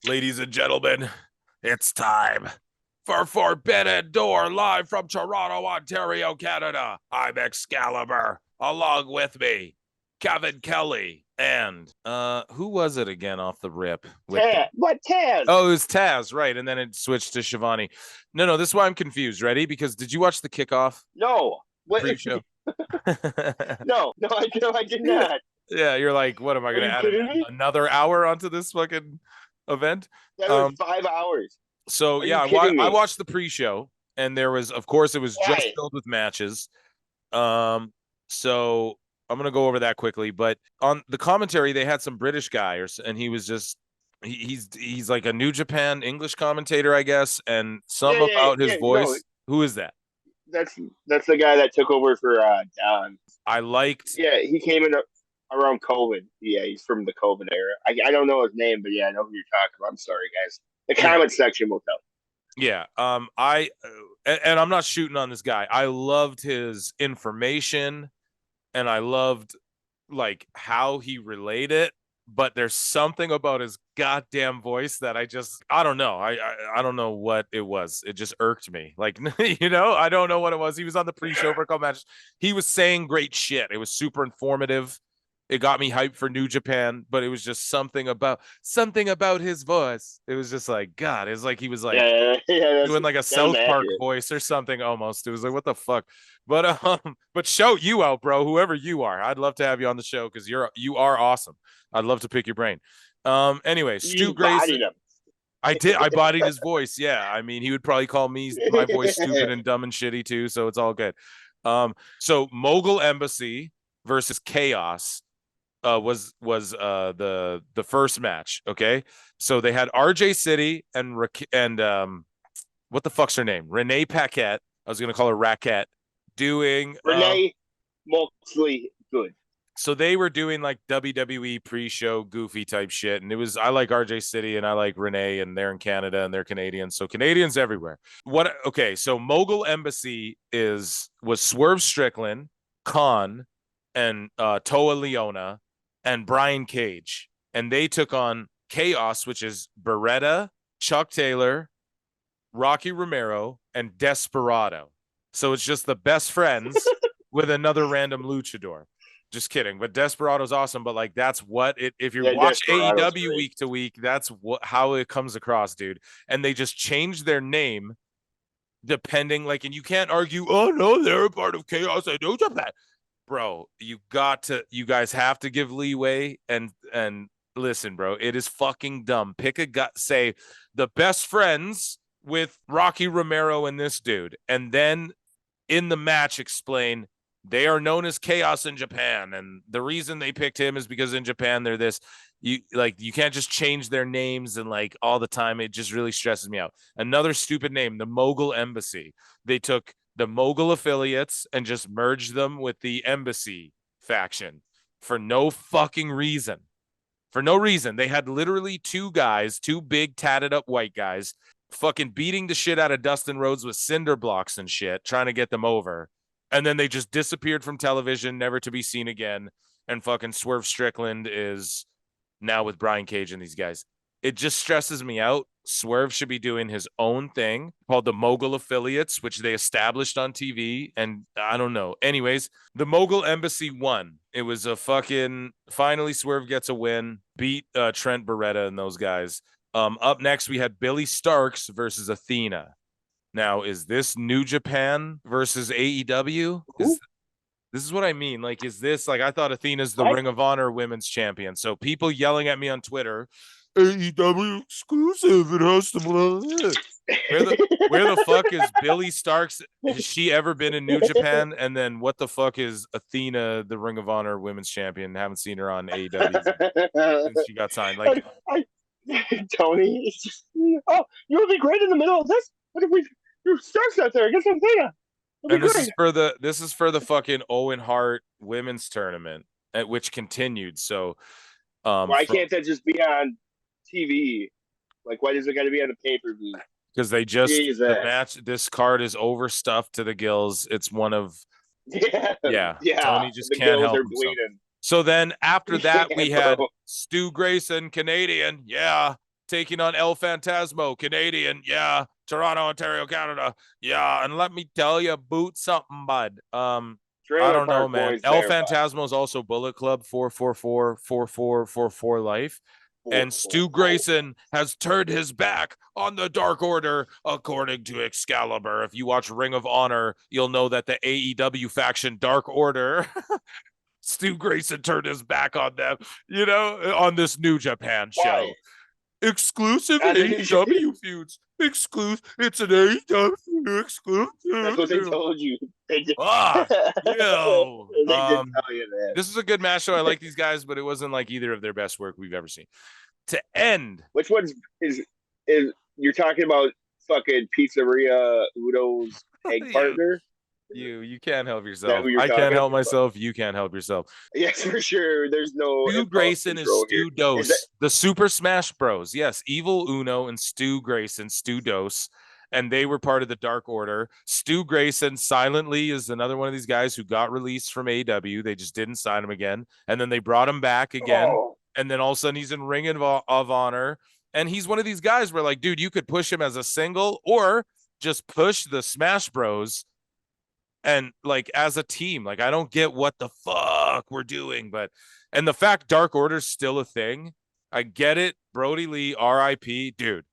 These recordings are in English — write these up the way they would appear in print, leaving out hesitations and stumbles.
Ladies and gentlemen, it's time for Forbidden Door live from Toronto, Ontario, Canada. I'm Excalibur. Along with me, Kevin Kelly and who was it again off the rip? Taz? Oh, it was Taz, right? And then it switched to Shivani. No, this is why I'm confused. Ready? Because did you watch the kickoff No. What? pre-show? No, I did not. Yeah, you're like, what am I Are going to you add kidding me? another hour onto this fucking event? That was 5 hours. So Are yeah, you kidding me? I watched the pre-show, and there was, of course, it was just Why? filled with matches. So I'm gonna go over that quickly. But on the commentary, they had some British guy, and he was just he's like a New Japan English commentator, I guess, and some about his No, voice. Who is that? that's the guy that took over for Don. I liked. Yeah, he came in around COVID. Yeah, he's from the COVID era. I don't know his name, but yeah, I know who you're talking about. I'm sorry, guys. The Yeah, comment section will tell. yeah. And I'm not shooting on this guy. I loved his information, and I loved like how he relayed it, but there's something about his goddamn voice that I don't know. I don't know what it was. It just irked me. Like, I don't know what it was. He was on the pre-show for a couple matches. He was saying great shit. It was super informative. It got me hyped for New Japan, but it was just something about his voice. It was just like, God, it's like he was like Yeah, doing like a that was South Park accurate. voice or something almost. It was like, what the fuck? But shout you out, bro, whoever you are. I'd love to have you on the show because you are awesome. I'd love to pick your brain. Anyway, Stu You Grayson. bodied him. I bodied his voice. Yeah. I mean, he would probably call my voice stupid and dumb and shitty too, so it's all good. So Mogul Embassy versus Chaos was the first match. Okay, so they had RJ City and what the fuck's her name? Renee Paquette. I was gonna call her Raquette. Doing Renee, mostly good. so they were doing like WWE pre-show goofy type shit, and I like RJ City and I like Renee, and they're in Canada and they're Canadians, so Canadians everywhere. Okay, so Mogul Embassy was Swerve Strickland, Khan, and Toa Leona and Brian Cage, and they took on Chaos, which is Beretta, Chuck Taylor, Rocky Romero, and Desperado. So it's just the best friends with another random luchador. Just kidding, but Desperado's awesome. But like, that's what it. If you watch AEW week to week, that's how it comes across, dude. And they just changed their name depending, like, and you can't argue. Oh no, they're a part of Chaos. I know that, bro. You guys have to give leeway and listen, bro. It is fucking dumb. Pick a gut. Say the best friends with Rocky Romero and this dude, and then in the match explain they are known as Chaos in Japan, and the reason they picked him is because in Japan they're this. You can't just change their names and like all the time. It just really stresses me out. Another stupid name, the Mogul Embassy. They took the Mogul affiliates and just merged them with the Embassy faction for no fucking reason. For no reason. They had literally two big tatted up white guys, fucking beating the shit out of Dustin Rhodes with cinder blocks and shit, trying to get them over. And then they just disappeared from television, never to be seen again. And fucking Swerve Strickland is now with Brian Cage and these guys. It just stresses me out. Swerve should be doing his own thing called the Mogul Affiliates, which they established on TV. And I don't know. Anyways, the Mogul Embassy won. It was a fucking, finally Swerve gets a win, beat Trent Beretta and those guys. Up next, we had Billy Starks versus Athena. Now, is this New Japan versus AEW? This is what I mean. Like, is this like, I thought Athena's the Ring of Honor women's champion. So people yelling at me on Twitter, AEW exclusive. It has to. Where the fuck is Billy Starks? Has she ever been in New Japan? And then what the fuck is Athena, the Ring of Honor women's champion? Haven't seen her on AEW since she got signed. Like, Tony, it's just, oh, you would be great in the middle of this. What if your Starks out there against Athena? And this is for the fucking Owen Hart women's tournament, which continued. So, why can't that just be on TV? Like, why does it got to be on the pay-per-view? Because the match. This card is overstuffed to the gills. It's one of yeah. Tony just can't help himself. Bleeding. So then after that, we had Stu Grayson, Canadian. Yeah. taking on El Phantasmo, Canadian. Yeah. Toronto, Ontario, Canada. Yeah. And let me tell you, boot something, bud. I Trailer don't know, Park man. Boys El there, bud. Phantasmo is also Bullet Club 444 life. And Stu Grayson has turned his back on the Dark Order, according to Excalibur. If you watch Ring of Honor, you'll know that the AEW faction Dark Order, Stu Grayson turned his back on them, on this New Japan show. Why? Exclusive AEW feuds. Exclusive. It's an AEW exclusive. That's what they told you. They did. Yo. They did tell you that. This is a good match show. I like these guys, but it wasn't like either of their best work we've ever seen. To end. Which one is you're talking about fucking Pizzeria Udo's egg partner? You can't help yourself. I can't can't help myself. You can't help yourself. Yes, for sure. There's no Stu Grayson is Stu Dose. The Super Smash Bros. Yes, Evil Uno and Stu Grayson, Stu Dose. And they were part of the Dark Order. Stu Grayson silently is another one of these guys who got released from AEW. They just didn't sign him again. And then they brought him back again. Oh. And then all of a sudden he's in Ring of Honor. And he's one of these guys where like, dude, you could push him as a single or just push the Smash Bros. And like as a team, like I don't get what the fuck we're doing, and the fact Dark Order's still a thing, I get it. Brody Lee, RIP, dude.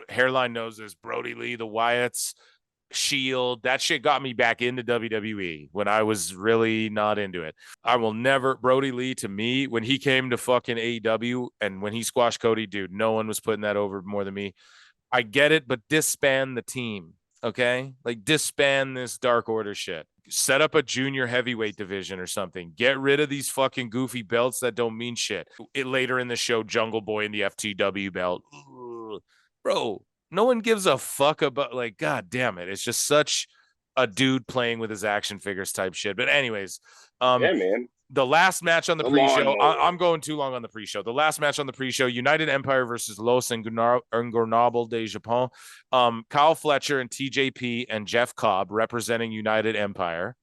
Hairline knows this. Brody Lee, the Wyatts, Shield, that shit got me back into WWE when I was really not into it. I will never. Brody Lee, to me, when he came to fucking AEW and when he squashed Cody, dude, no one was putting that over more than me. I get it, but disband the team. Okay, like disband this Dark Order shit. Set up a junior heavyweight division or something. Get rid of these fucking goofy belts that don't mean shit. Later in the show, Jungle Boy and the FTW belt. Ugh. Bro, no one gives a fuck about, like, god damn it. It's just such a dude playing with his action figures type shit. But anyways, yeah, man. The last match on the pre-show, I'm going too long on the pre-show. The last match on the pre-show, United Empire versus Los Ingobernables de Japón. Kyle Fletcher and TJP and Jeff Cobb, representing United Empire,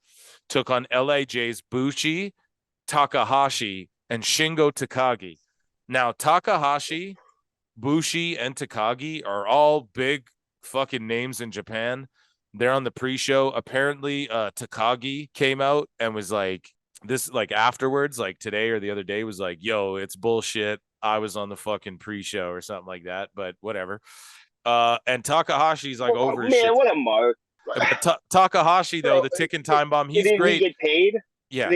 took on LAJ's Bushi, Takahashi, and Shingo Takagi. Now, Takahashi, Bushi, and Takagi are all big fucking names in Japan. They're on the pre-show. Apparently, Takagi came out and was like, this, like afterwards, like today or the other day, was like, yo, it's bullshit. I was on the fucking pre-show or something like that, but whatever. And Takahashi's like over his shit. What a mark. Takahashi, though, the ticking time bomb, he's great. He get paid? Yeah.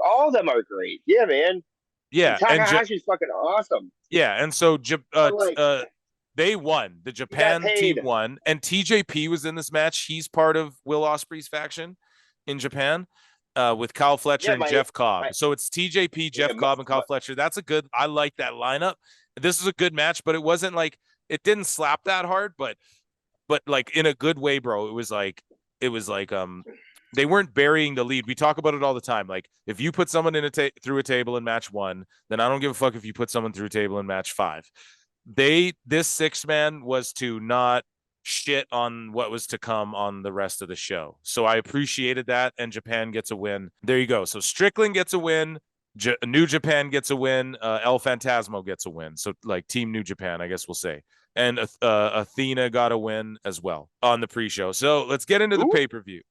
All of them are great. Yeah, man. Yeah. And Takahashi's fucking awesome. Yeah. And so they won. The Japan team won. And TJP was in this match. He's part of Will Ospreay's faction in Japan. With Kyle Fletcher and Jeff Cobb. So it's TJP, Jeff Cobb, and Kyle Fletcher. I like that lineup. This is a good match, but it wasn't like, it didn't slap that hard, but like in a good way, bro. It was like they weren't burying the lead. We talk about it all the time. Like if you put someone through a table in match 1, then I don't give a fuck if you put someone through a table in match 5. This 6-man was to not shit on what was to come on the rest of the show. So I appreciated that, and Japan gets a win. There you go. So Strickland gets a win. New Japan gets a win. El Phantasmo gets a win. So like Team New Japan, I guess we'll say. And Athena got a win as well on the pre-show. So let's get into the pay-per-view.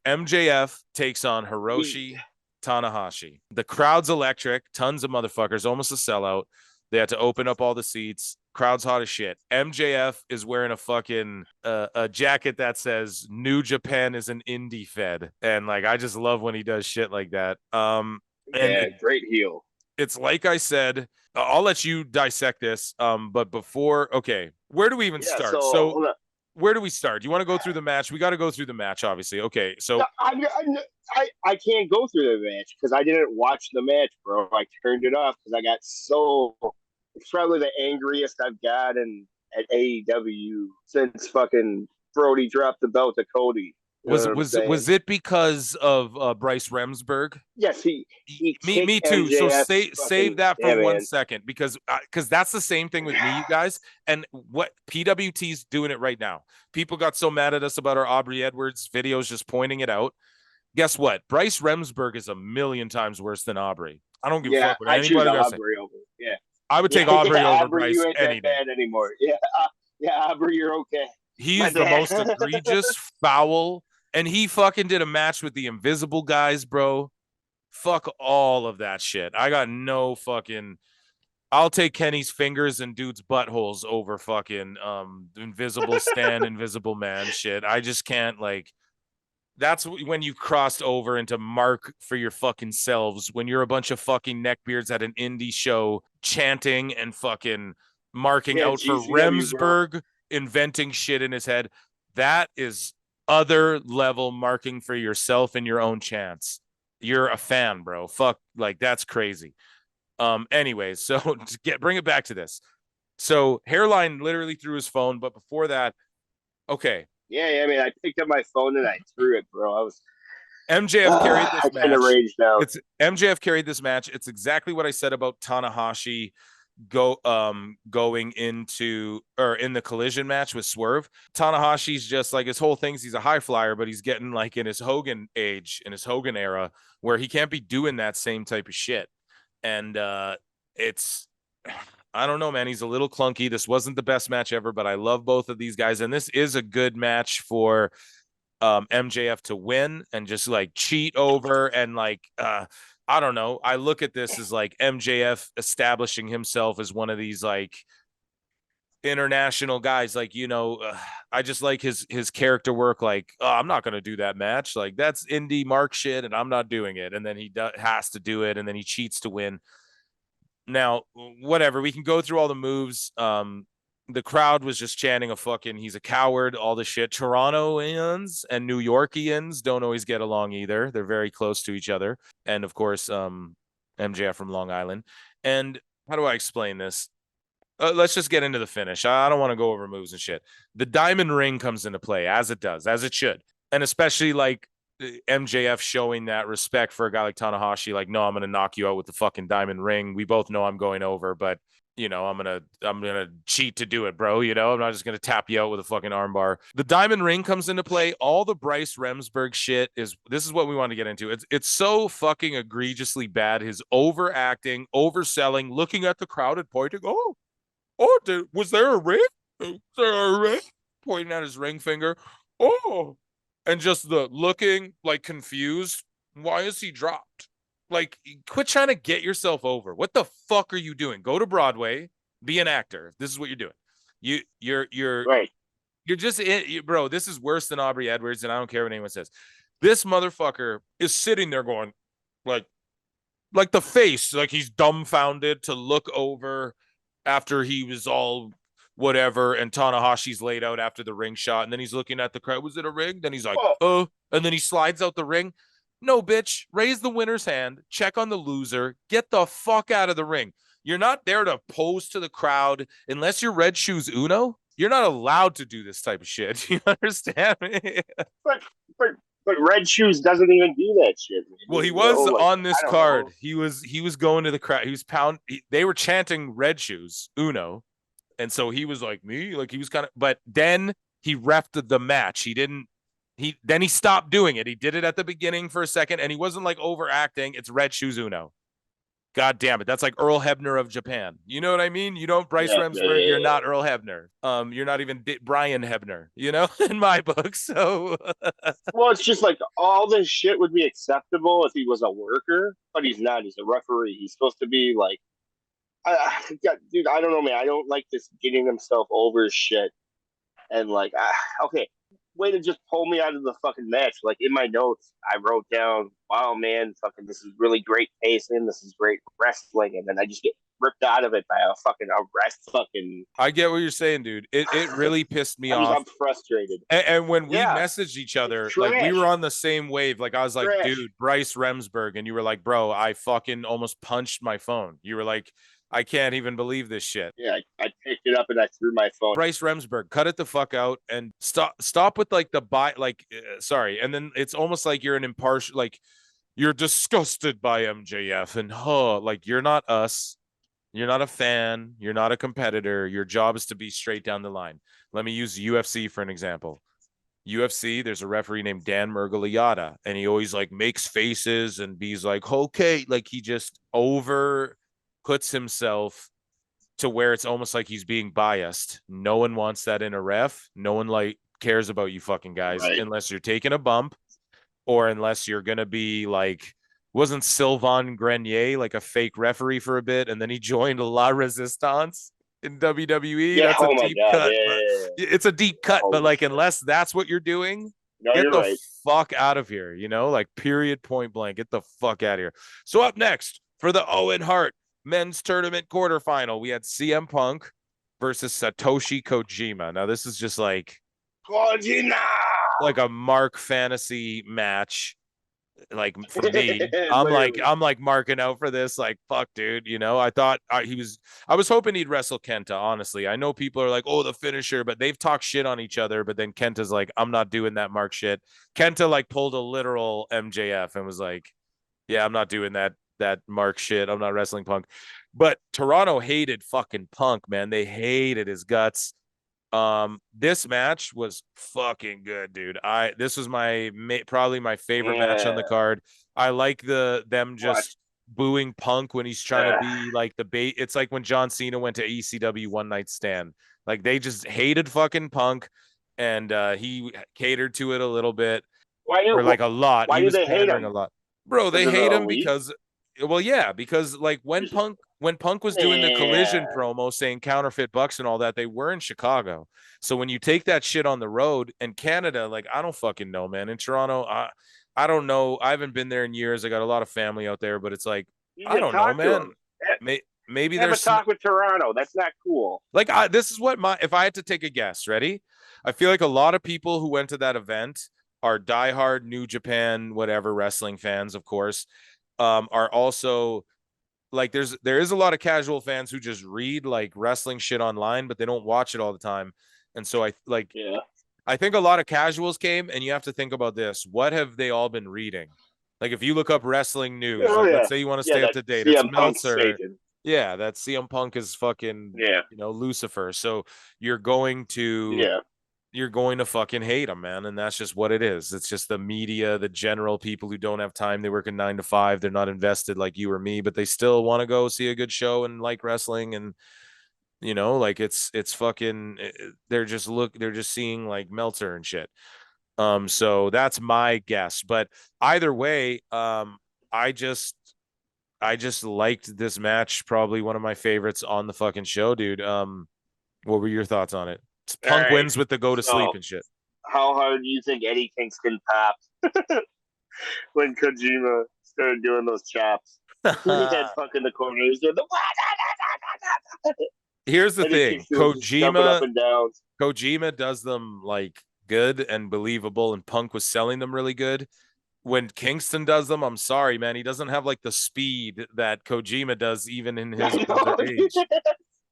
MJF takes on Hiroshi Tanahashi. The crowd's electric. Tons of motherfuckers. Almost a sellout. They had to open up all the seats. Crowd's hot as shit. MJF is wearing a fucking a jacket that says New Japan is an indie fed. And like, I just love when he does shit like that. Great heel. It's like I said, I'll let you dissect this. But before, okay, where do we even start? So where do we start? Do you want to go through the match? We got to go through the match, obviously. Okay, so I can't go through the match because I didn't watch the match, bro. I turned it off because I got so. It's probably the angriest I've gotten at AEW since fucking Brody dropped the belt to Cody. Was it because of Bryce Remsburg? Yes, he me too. MJF So save that for 1 second because that's the same thing with me, you guys. And what PWT's doing it right now. People got so mad at us about our Aubrey Edwards videos, just pointing it out. Guess what? Bryce Remsburg is a million times worse than Aubrey. I don't give a fuck what anybody else says. Yeah. I would take Yeah, Aubrey yeah, over Aubrey, you Bryce ain't any that day. bad anymore. Yeah, yeah, Aubrey, you're okay. My He's the bad. most egregious, foul, and he fucking did a match with the Invisible Guys, bro. Fuck all of that shit. I got no fucking. I'll take Kenny's fingers and dude's buttholes over fucking Invisible Stan, Invisible Man shit. I just can't like. That's when you crossed over into mark for your fucking selves when you're a bunch of fucking neckbeards at an indie show chanting and fucking marking Yeah, out for GCW, bro. Remsburg, inventing shit in his head. That is other level marking for yourself and your own chance. You're a fan, bro. Fuck, like that's crazy. Anyways, so to bring it back to this. So Hairline literally threw his phone, but before that, okay, Yeah, yeah. I mean, I picked up my phone and I threw it, bro. I was, MJF carried I this kind of match. raged out. It's MJF carried this match. It's exactly what I said about Tanahashi going into or in the collision match with Swerve. Tanahashi's just like his whole thing's he's a high flyer, but he's getting like in his Hogan age, in his Hogan era, where he can't be doing that same type of shit. And it's I don't know, man. He's a little clunky. This wasn't the best match ever, but I love both of these guys. And this is a good match for MJF to win and just like cheat over and like I don't know. I look at this as like MJF establishing himself as one of these like international guys. Like I just like his character work. Like I'm not gonna do that match. Like that's indie Mark shit, and I'm not doing it. And then he has to do it, and then he cheats to win. Now, whatever, we can go through all the moves. The crowd was just chanting a fucking he's a coward, all the shit. Torontoians and New Yorkians don't always get along either. They're very close to each other. And of course, MJF from Long Island. And how do I explain this? Let's just get into the finish. I don't want to go over moves and shit. The diamond ring comes into play as it does, as it should. And especially like MJF showing that respect for a guy like Tanahashi, like, no, I'm gonna knock you out with the fucking diamond ring. We both know I'm going over, but I'm gonna cheat to do it, bro. I'm not just gonna tap you out with a fucking armbar. The diamond ring comes into play. All the Bryce Remsburg shit this is what we want to get into. It's so fucking egregiously bad. His overacting, overselling, looking at the crowd and pointing. Was there a ring? Was there a ring? Pointing at his ring finger. Oh, and just the looking like confused. Why is he dropped? Like, quit trying to get yourself over. What the fuck are you doing? Go to Broadway, be an actor. This is what you're doing. You're Right. you're just bro. This is worse than Aubrey Edwards, and I don't care what anyone says. This motherfucker is sitting there going, like the face, like he's dumbfounded to look over after he was all whatever, and Tanahashi's laid out after the ring shot, and then he's looking at the crowd. Was it a ring? Then he's like, oh, and then he slides out the ring. No, bitch, raise the winner's hand, check on the loser, get the fuck out of the ring. You're not there to pose to the crowd unless you're Red Shoes Uno. You're not allowed to do this type of shit. You understand me? But Red Shoes doesn't even do that shit. Man. Well, he was on this card. Know. He was going to the crowd. He was they were chanting Red Shoes Uno. And so he was like me, like he was kind of, but then he refed the match. Then he stopped doing it. He did it at the beginning for a second, and he wasn't like overacting. It's Red Shoes Uno. God damn it. That's like Earl Hebner of Japan. You know what I mean? You don't Bryce Remsburg. You're not Earl Hebner. You're not even Brian Hebner, in my book. So well, it's just like all this shit would be acceptable if he was a worker, but he's not. He's a referee. He's supposed to be like, dude, I don't know, man. I don't like this getting himself over shit. And like, okay, way to just pull me out of the fucking match. Like in my notes, I wrote down, wow, man, fucking, this is really great pacing. This is great wrestling. And then I just get ripped out of it by a fucking. I get what you're saying, dude. It really pissed me off. I'm frustrated. And when we messaged each other, like we were on the same wave. Like I was like, dude, Bryce Remsburg. And you were like, bro, I fucking almost punched my phone. You were like, I can't even believe this shit. Yeah, I picked it up and I threw my phone. Bryce Remsburg, cut it the fuck out and stop with like sorry. And then it's almost like you're an impartial, like you're disgusted by MJF and like you're not us. You're not a fan. You're not a competitor. Your job is to be straight down the line. Let me use UFC for an example. UFC, there's a referee named Dan Murgaliata, and he always like makes faces and he's like, okay, like he just over puts himself to where it's almost like he's being biased. No one wants that in a ref. No one like cares about you fucking guys unless you're taking a bump or unless you're going to be like, wasn't Sylvain Grenier like a fake referee for a bit, and then he joined La Resistance in WWE? Yeah, That's a my deep God. cut. Yeah. It's a deep cut, but like, Shit. unless that's what you're doing, No, get you're the right. fuck out of here, like period, point blank, get the fuck out of here. So up next for the Owen Hart men's tournament quarterfinal, we had CM Punk versus Satoshi Kojima. Now this is just like Kojima! like a Mark fantasy match. Like for me, I'm like marking out for this. Like, fuck, dude. I thought I was hoping he'd wrestle Kenta. Honestly, I know people are like, oh, the finisher, but they've talked shit on each other. But then Kenta's like, I'm not doing that Mark shit. Kenta like pulled a literal MJF and was like, yeah, I'm not doing that Mark shit. I'm not wrestling Punk. But Toronto hated fucking Punk, man. They hated his guts. This match was fucking good, dude. This was probably my favorite match on the card. I like them just booing Punk when he's trying to be like the bait. It's like when John Cena went to ECW One Night Stand. Like they just hated fucking Punk, and he catered to it a little bit, or like a lot. Why He do was they hate pandering him? a lot, bro. They hate him because, well, yeah, because like when Punk was doing the Collision promo saying counterfeit bucks and all that, they were in Chicago. So when you take that shit on the road and Canada, like, I don't fucking know, man. In Toronto, I don't know. I haven't been there in years. I got a lot of family out there, but it's like, I don't know, man. Maybe have there's a talk with Toronto. That's not cool. Like, this is what if I had to take a guess, ready? I feel like a lot of people who went to that event are diehard New Japan, whatever, wrestling fans, of course, are also like there is a lot of casual fans who just read like wrestling shit online, but they don't watch it all the time. And so I think a lot of casuals came, and you have to think about this. What have they all been reading? Like if you look up wrestling news, let's say you want to stay up to date, it's Meltzer. Yeah, that CM Punk is fucking Lucifer. So you're going to fucking hate him, man. And that's just what it is. It's just the media, the general people who don't have time. They work a 9 to 5. They're not invested like you or me, but they still want to go see a good show and like wrestling. And, like it's fucking, they're just seeing like Meltzer and shit. So that's my guess. But either way, I just liked this match. Probably one of my favorites on the fucking show, dude. What were your thoughts on it? Punk wins with the go to sleep and shit. How hard do you think Eddie Kingston popped when Kojima started doing those chops? He had fucking the corner. He was doing the. Here's the thing, Kojima does them like good and believable, and Punk was selling them really good. When Kingston does them, I'm sorry, man, he doesn't have like the speed that Kojima does, even in his older age.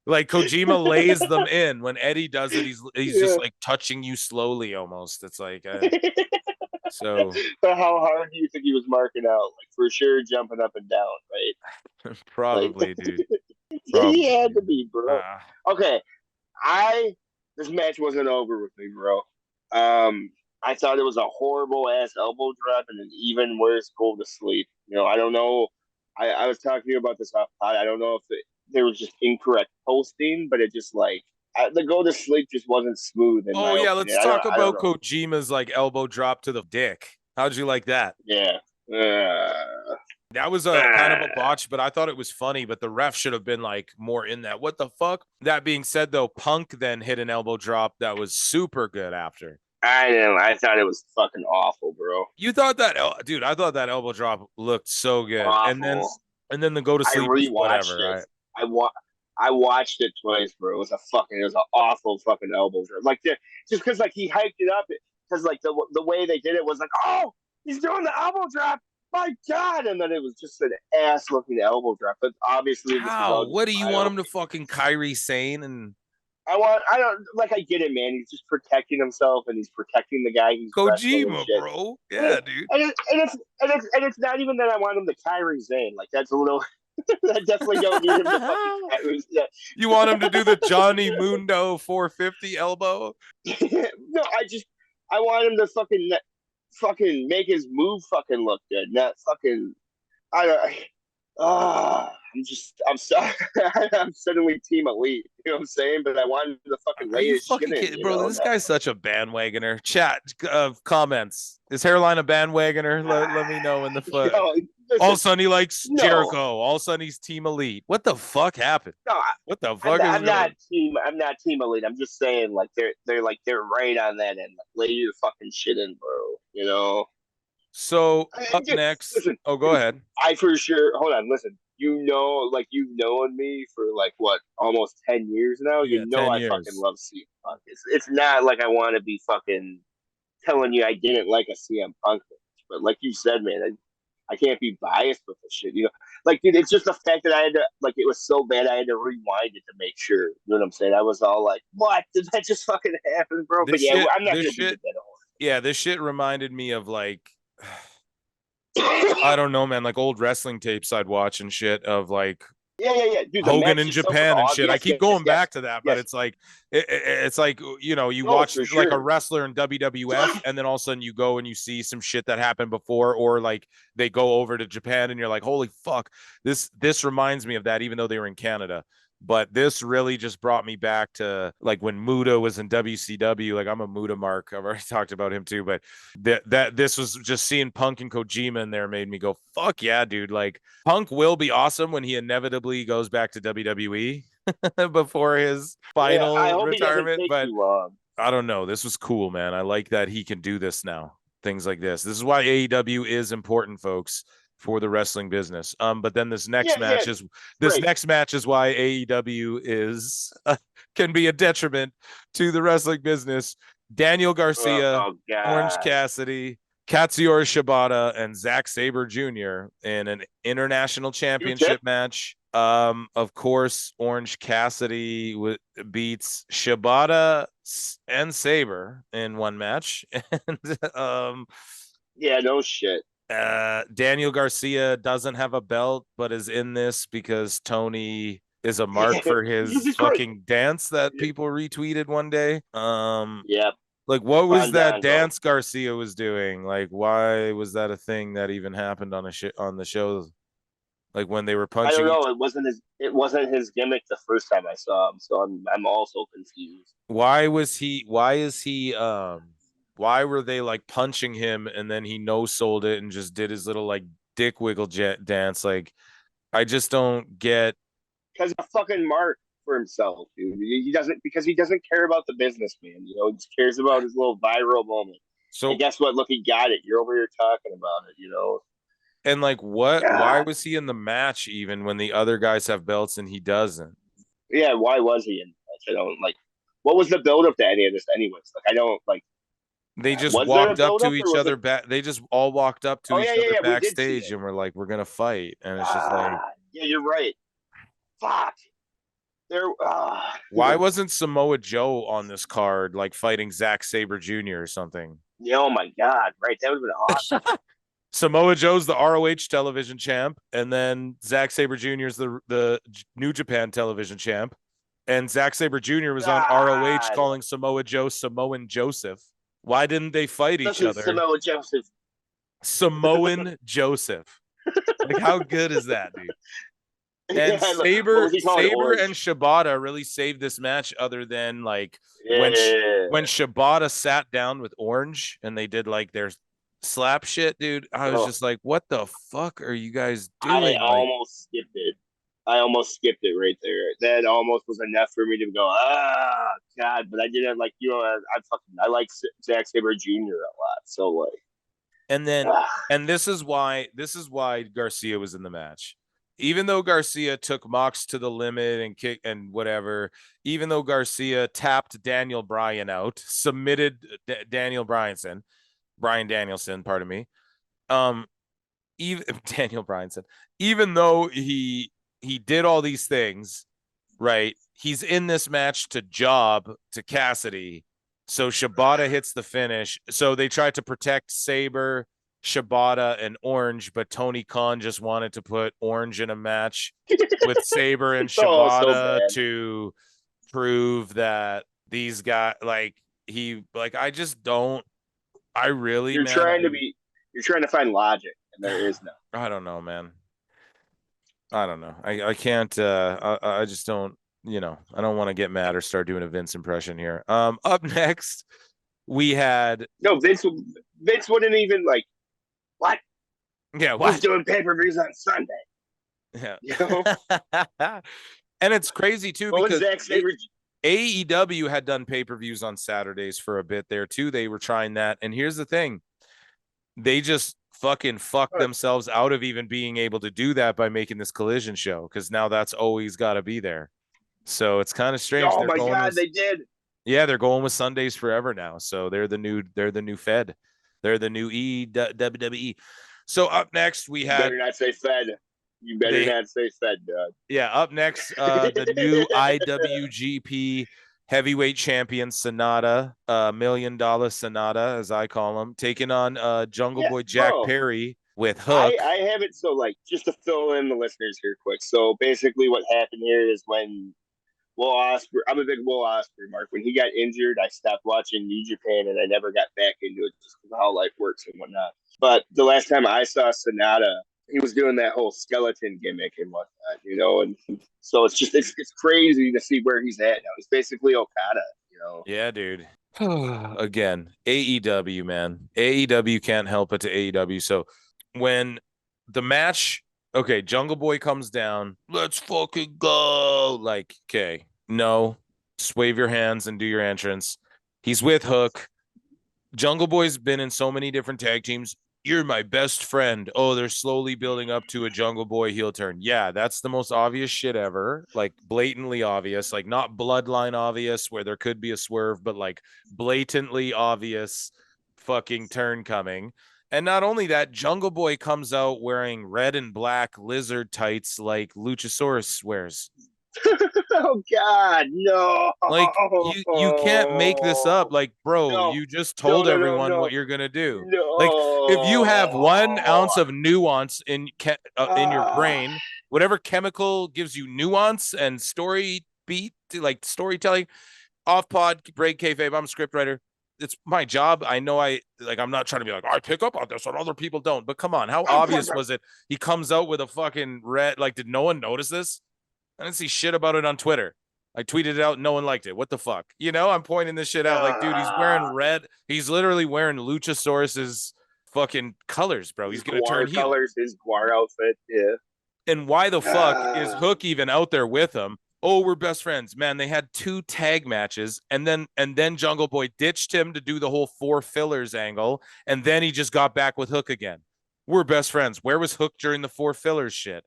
Like Kojima lays them in. When Eddie does it, he's just like touching you slowly almost. It's like so. But how hard do you think he was marking out? Like for sure, jumping up and down, right? Probably, dude. Probably. He had to be, bro. Okay, this match wasn't over with me, bro. I thought it was a horrible ass elbow drop and an even worse go to sleep. I don't know. I was talking to you about this. I don't know if there was just incorrect posting, but it just like the go to sleep just wasn't smooth. Let's talk about Kojima's like elbow drop to the dick. How'd you like that? Yeah. That was a kind of a botch, but I thought it was funny. But the ref should have been like more in that. What the fuck? That being said, though, Punk then hit an elbow drop that was super good after. I thought it was fucking awful, bro. You thought that, dude? I thought that elbow drop looked so good, awful. and then the go to sleep, whatever. It. I watched it twice, bro. It was an awful fucking elbow drop. Like just because like he hyped it up, because like the way they did it was like, oh, he's doing the elbow drop. My God! And then it was just an ass looking elbow drop. But obviously, what do you want him to fucking Kyrie Sane and? I get it, man. He's just protecting himself and he's protecting the guy he's Kojima, bro. Yeah, dude. And it's not even that I want him to Kyrie Zane. Like that's a little. I definitely don't need him to fucking Kyrie. Yeah. You want him to do the Johnny Mundo 450 elbow? No, I want him to fucking make his move fucking look good. Not fucking. I'm sorry. I'm suddenly Team Elite. You know what I'm saying? But I wanted to fucking Are lay you his shit fucking in. kidding, bro? This guy's such a bandwagoner. Chat comments. Is Hairline a bandwagoner? Let me know in the foot. No, All of a sudden he likes no. Jericho. All of a sudden he's Team Elite. What the fuck happened? No, what the fuck is I'm going on? I'm not Team Elite. I'm just saying, like they're right on that end. Like, lay your fucking shit in, bro. You know. So up next. Listen, go ahead. I for sure. Hold on, listen. You know, like you've known me for like what, almost 10 years now. Yeah, you know, 10 I years. fucking love CM Punk. It's not like I want to be fucking telling you I didn't like a CM Punk match, but like you said, man, I can't be biased with this shit. You know, like dude, it's just the fact that I had to, like, it was so bad I had to rewind it to make sure. You know what I'm saying? I was all like, "What did that just fucking happen, bro?" But yeah, I'm not gonna be the dead horse. Yeah, this shit reminded me of like. I don't know, man. Like old wrestling tapes I'd watch and shit of like yeah. Dude, Hogan in Japan and shit. I keep going back to that, but it's like it's like, you know, you watch like a wrestler in WWF and then all of a sudden you go and you see some shit that happened before, or like they go over to Japan and you're like, holy fuck, this reminds me of that, even though they were in Canada. But this really just brought me back to like when Muda was in WCW. Like I'm a Muda mark. I've already talked about him too, but this was just seeing Punk and Kojima in there made me go, fuck yeah, dude. Like Punk will be awesome when he inevitably goes back to WWE before his final retirement. But I don't know. This was cool, man. I like that he can do this now. Things like this. This is why AEW is important, folks, for the wrestling business. But then this next match is why AEW is can be a detriment to the wrestling business. Daniel Garcia, Orange Cassidy, Katsuyori Shibata, and Zack Sabre Jr. in an international championship match. Of course, Orange Cassidy beats Shibata and Sabre in one match. And yeah, no shit. Daniel Garcia doesn't have a belt, but is in this because Tony is a mark for his fucking dance that people retweeted one day. Yeah. Like, what was that dance Garcia was doing? Like, why was that a thing that even happened on on the show? Like when they were punching. I don't know. It wasn't his gimmick the first time I saw him, so I'm also confused. Why were they like punching him and then he no-sold it and just did his little like dick wiggle dance? Like, I just don't get. Because a fucking mark for himself, dude. He doesn't care about the business, man. You know, he just cares about his little viral moment. So and guess what? Look, he got it. You're over here talking about it, you know. And like, what? God. Why was he in the match even when the other guys have belts and he doesn't? Yeah, why was he in the match? I don't like. What was the build up to any of this, anyways? Like, I don't like. They just walked up to each other. They just all walked up to each other backstage and were like, "We're gonna fight," and it's just like, yeah, you're right. Fuck. There. Why wasn't Samoa Joe on this card, like fighting Zack Sabre Jr. or something? Yeah, oh my god! Right, that would have been awesome. Samoa Joe's the ROH television champ, and then Zack Sabre Jr. is the New Japan television champ, and Zack Sabre Jr. was on ROH calling Samoa Joe Samoan Joseph. Why didn't they fight each other? Samoa Joseph. Samoan Joseph. Like, how good is that, dude? And yeah, Sabre and Shibata really saved this match, other than like when Shibata sat down with Orange and they did like their slap shit, dude. I was just like, what the fuck are you guys doing? I almost skipped it. I almost skipped it right there. That almost was enough for me to go, God, but I didn't like, you know, I like Zack Sabre Jr. a lot. So like, and then and this is why Garcia was in the match. Even though Garcia took Mox to the limit and kick and whatever, even though Garcia tapped Daniel Bryan out, submitted Bryan Danielson, pardon me. Even Daniel Bryanson, even though he did all these things, right? He's in this match to job to Cassidy. So Shibata hits the finish. So they tried to protect Sabre, Shibata, and Orange, but Tony Khan just wanted to put Orange in a match with Sabre and Shibata to prove that these guys, I just don't. I really, you're trying to find logic, and there is no. I don't know, man. I don't know. I can't. I just don't. I don't want to get mad or start doing a Vince impression here. Up next, we had. No, Vince wouldn't even like what? Yeah, Who's what? doing pay-per-views on Sunday? Yeah. You know? And it's crazy too What was because Zack Sabre? AEW had done pay-per-views on Saturdays for a bit there too. They were trying that. And here's the thing. They just fucking fucked themselves out of even being able to do that by making this Collision show, because now that's always got to be there. So it's kind of strange. Oh my God, they did. Yeah, they're going with Sundays forever now. So they're the new Fed. They're the new WWE. So up next we had. You better not say Fed. You better not say Fed, Doug. Yeah, up next, the new IWGP heavyweight champion Sonata, $1 million Sonata, as I call him, taking on Jungle Boy Jack Perry with Hook. I have it, so like just to fill in the listeners here quick. So basically what happened here is when Will Ospreay, I'm a big Will Ospreay mark. When he got injured, I stopped watching New Japan and I never got back into it just because of how life works and whatnot. But the last time I saw Sonata, he was doing that whole skeleton gimmick and whatnot, and so it's crazy to see where he's at now. He's basically Okada. Yeah, dude. Again, AEW, man. AEW can't help it to AEW. So when the match, okay, Jungle Boy comes down, let's fucking go. Like, okay, no, just wave your hands and do your entrance. He's with Hook. Jungle Boy's been in so many different tag teams. You're my best friend. Oh, they're slowly building up to a Jungle Boy heel turn. Yeah, that's the most obvious shit ever. Like blatantly obvious, like not bloodline obvious where there could be a swerve, but like blatantly obvious fucking turn coming. And not only that, Jungle Boy comes out wearing red and black lizard tights like Luchasaurus wears. Oh God, no! Like you can't make this up. Like, bro, you just told everyone what you're gonna do. No. Like, if you have 1 ounce of nuance in your brain, whatever chemical gives you nuance and story beat, like storytelling, off pod, break kayfabe. I'm a script writer. It's my job. I know I'm not trying to be like, I pick up on this and other people don't. But come on, how obvious was it? He comes out with a fucking red. Like, did no one notice this? I didn't see shit about it on Twitter. I tweeted it out. No one liked it. What the fuck? I'm pointing this shit out. Like, dude, he's wearing red. He's literally wearing Luchasaurus's fucking colors, bro. He's going to turn heel. Colors, his Guar outfit. Yeah. And why the fuck is Hook even out there with him? Oh, we're best friends. Man, they had 2 tag matches, and then Jungle Boy ditched him to do the whole 4 fillers angle, and then he just got back with Hook again. We're best friends. Where was Hook during the 4 fillers shit?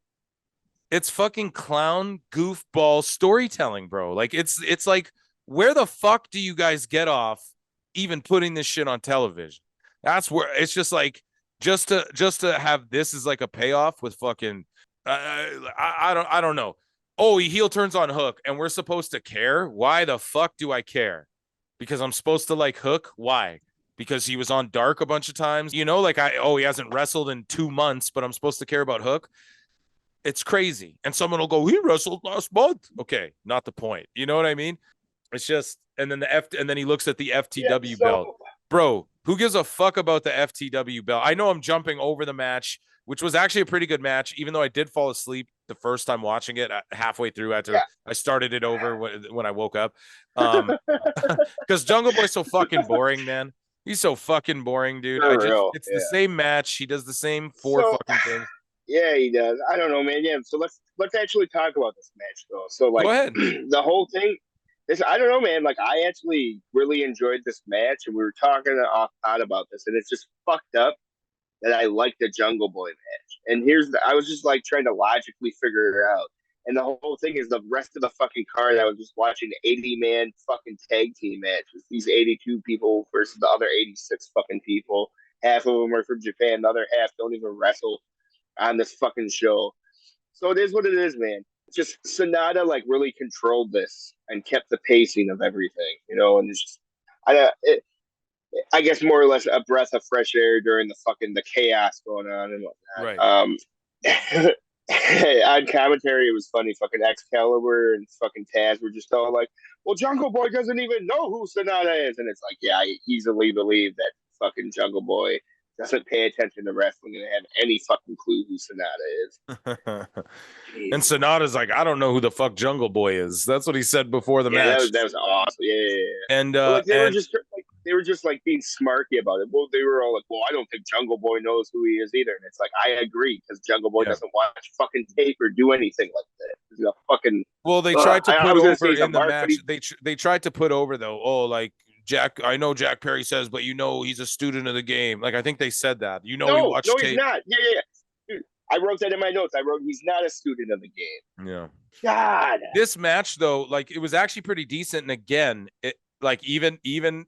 It's fucking clown goofball storytelling, bro. Like it's like, where the fuck do you guys get off even putting this shit on television? That's where it's just like, just to have this as like a payoff with fucking I don't know. Oh, he heel turns on Hook and we're supposed to care. Why the fuck do I care? Because I'm supposed to like Hook. Why? Because he was on Dark a bunch of times, he hasn't wrestled in 2 months, but I'm supposed to care about Hook. It's crazy. And someone will go, he wrestled last month. Okay, not the point. You know what I mean? It's just, and then he looks at the FTW belt. Bro, who gives a fuck about the FTW belt? I know I'm jumping over the match, which was actually a pretty good match, even though I did fall asleep the first time watching it halfway through after I started it over when I woke up. Because Jungle Boy's so fucking boring, man. He's so fucking boring, dude. It's the same match. He does the same 4 fucking things. Yeah, he does. I don't know, man. Yeah, so let's actually talk about this match, though. So, like, go ahead. The whole thing is, I don't know, man. Like, I actually really enjoyed this match, and we were talking off pod about this, and it's just fucked up that I like the Jungle Boy match. And I was just like trying to logically figure it out. And the whole thing is the rest of the fucking card. I was just watching 80-man fucking tag team matches. These 82 people versus the other 86 fucking people. Half of them are from Japan. The other half don't even wrestle on this fucking show. So it is what it is, man. Just Sonata like really controlled this and kept the pacing of everything, and it's just I guess more or less a breath of fresh air during the chaos going on and whatnot. Right. On commentary, it was funny. Fucking Excalibur and fucking Taz were just all like, well, Jungle Boy doesn't even know who Sonata is. And it's like, yeah, I easily believe that fucking Jungle Boy doesn't pay attention to wrestling and have any fucking clue who Sonata is. And Sonata's like, I don't know who the fuck Jungle Boy is. That's what he said before the match. That was awesome. Yeah. And but they were just like being smarky about it. Well, they were all like, "Well, I don't think Jungle Boy knows who he is either." And it's like, I agree, because Jungle Boy doesn't watch fucking tape or do anything like that. He's a fucking. Well, they tried to put over in the match. He... They tried to put over though. Oh, like Jack. I know Jack Perry says, but he's a student of the game. Like I think they said that. He watched tape. He's not. Yeah. Dude, I wrote that in my notes. I wrote he's not a student of the game. Yeah. God. This match though, like it was actually pretty decent. And again, like even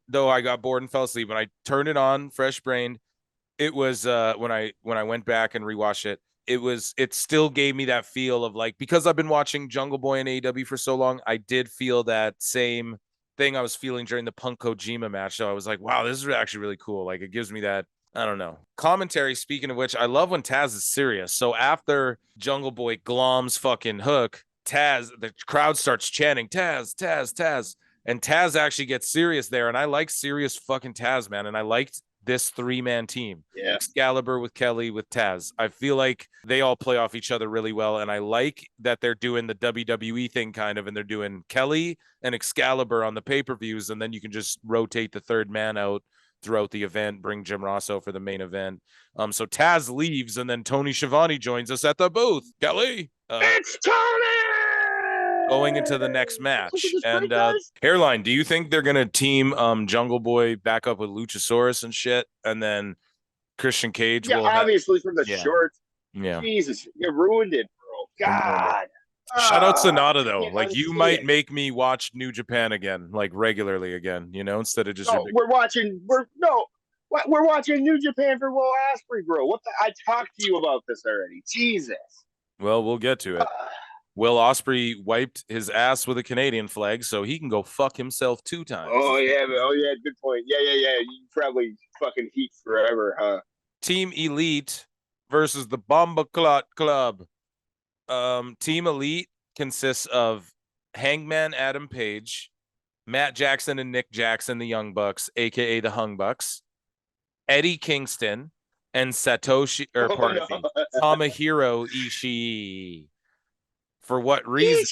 though I got bored and fell asleep, when I turned it on, fresh brained, it was when I went back and rewatched it, it still gave me that feel of like, because I've been watching Jungle Boy and AEW for so long, I did feel that same thing I was feeling during the Punk Kojima match. So I was like, wow, this is actually really cool. Like it gives me that, I don't know. Commentary, speaking of which, I love when Taz is serious. So after Jungle Boy gloms fucking Hook, the crowd starts chanting, Taz, Taz, Taz. And Taz actually gets serious there. And I like serious fucking Taz, man. And I liked this 3-man team. Yeah. Excalibur with Kelly with Taz. I feel like they all play off each other really well. And I like that they're doing the WWE thing kind of, and they're doing Kelly and Excalibur on the pay-per-views. And then you can just rotate the third man out throughout the event, bring Jim Rosso for the main event. So Taz leaves, and then Tony Schiavone joins us at the booth. Kelly. It's Tony! Going into the next match. And Hairline, do you think they're gonna team Jungle Boy back up with Luchasaurus and shit, and then Christian Cage? Yeah, obviously from the shorts. Yeah, Jesus, you ruined it, bro. God. Shout out Sonata though. Like you might make me watch New Japan again, like regularly again. Instead of just. No, we're watching New Japan for Will Ospreay, bro. I talked to you about this already. Jesus. Well, we'll get to it. Will Ospreay wiped his ass with a Canadian flag, so he can go fuck himself 2 times. Oh yeah, good point. Yeah. You probably fucking heat forever, huh? Team Elite versus the Bomba Clot Club. Team Elite consists of Hangman Adam Page, Matt Jackson and Nick Jackson, the Young Bucks, aka the Hung Bucks, Eddie Kingston, and Tomohiro Ishii. For what reason?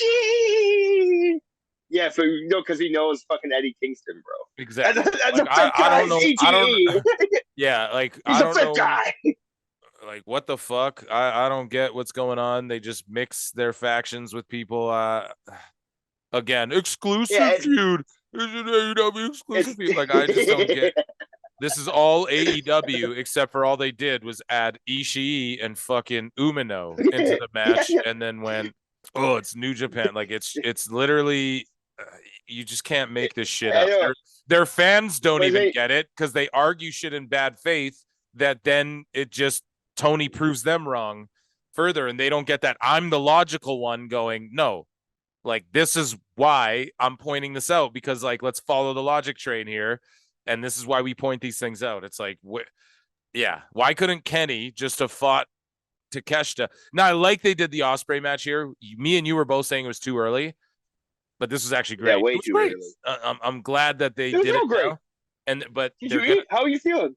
Yeah, because he knows fucking Eddie Kingston, bro. Exactly. That's like, a fit guy. I don't know. Yeah, like he's a fit guy. Like what the fuck? I don't get what's going on. They just mix their factions with people. Again, exclusive feud. Is it AEW exclusive feud? Like I just don't get. This is all AEW, except for all they did was add Ishii and fucking Umino into the match, and then when. Oh, it's New Japan. Like it's literally you just can't make this shit up. Their fans don't even get it because they argue shit in bad faith that then it just Tony proves them wrong further, and they don't get that I'm the logical one going, no, like this is why I'm pointing this out, because like let's follow the logic train here, and this is why we point these things out. It's like why couldn't Kenny just have fought Takeshita? Now I like they did the Ospreay match here. Me and you were both saying it was too early, but this was actually great. Yeah, way too early. I'm glad that they did it great. now. But did you eat? How are you feeling?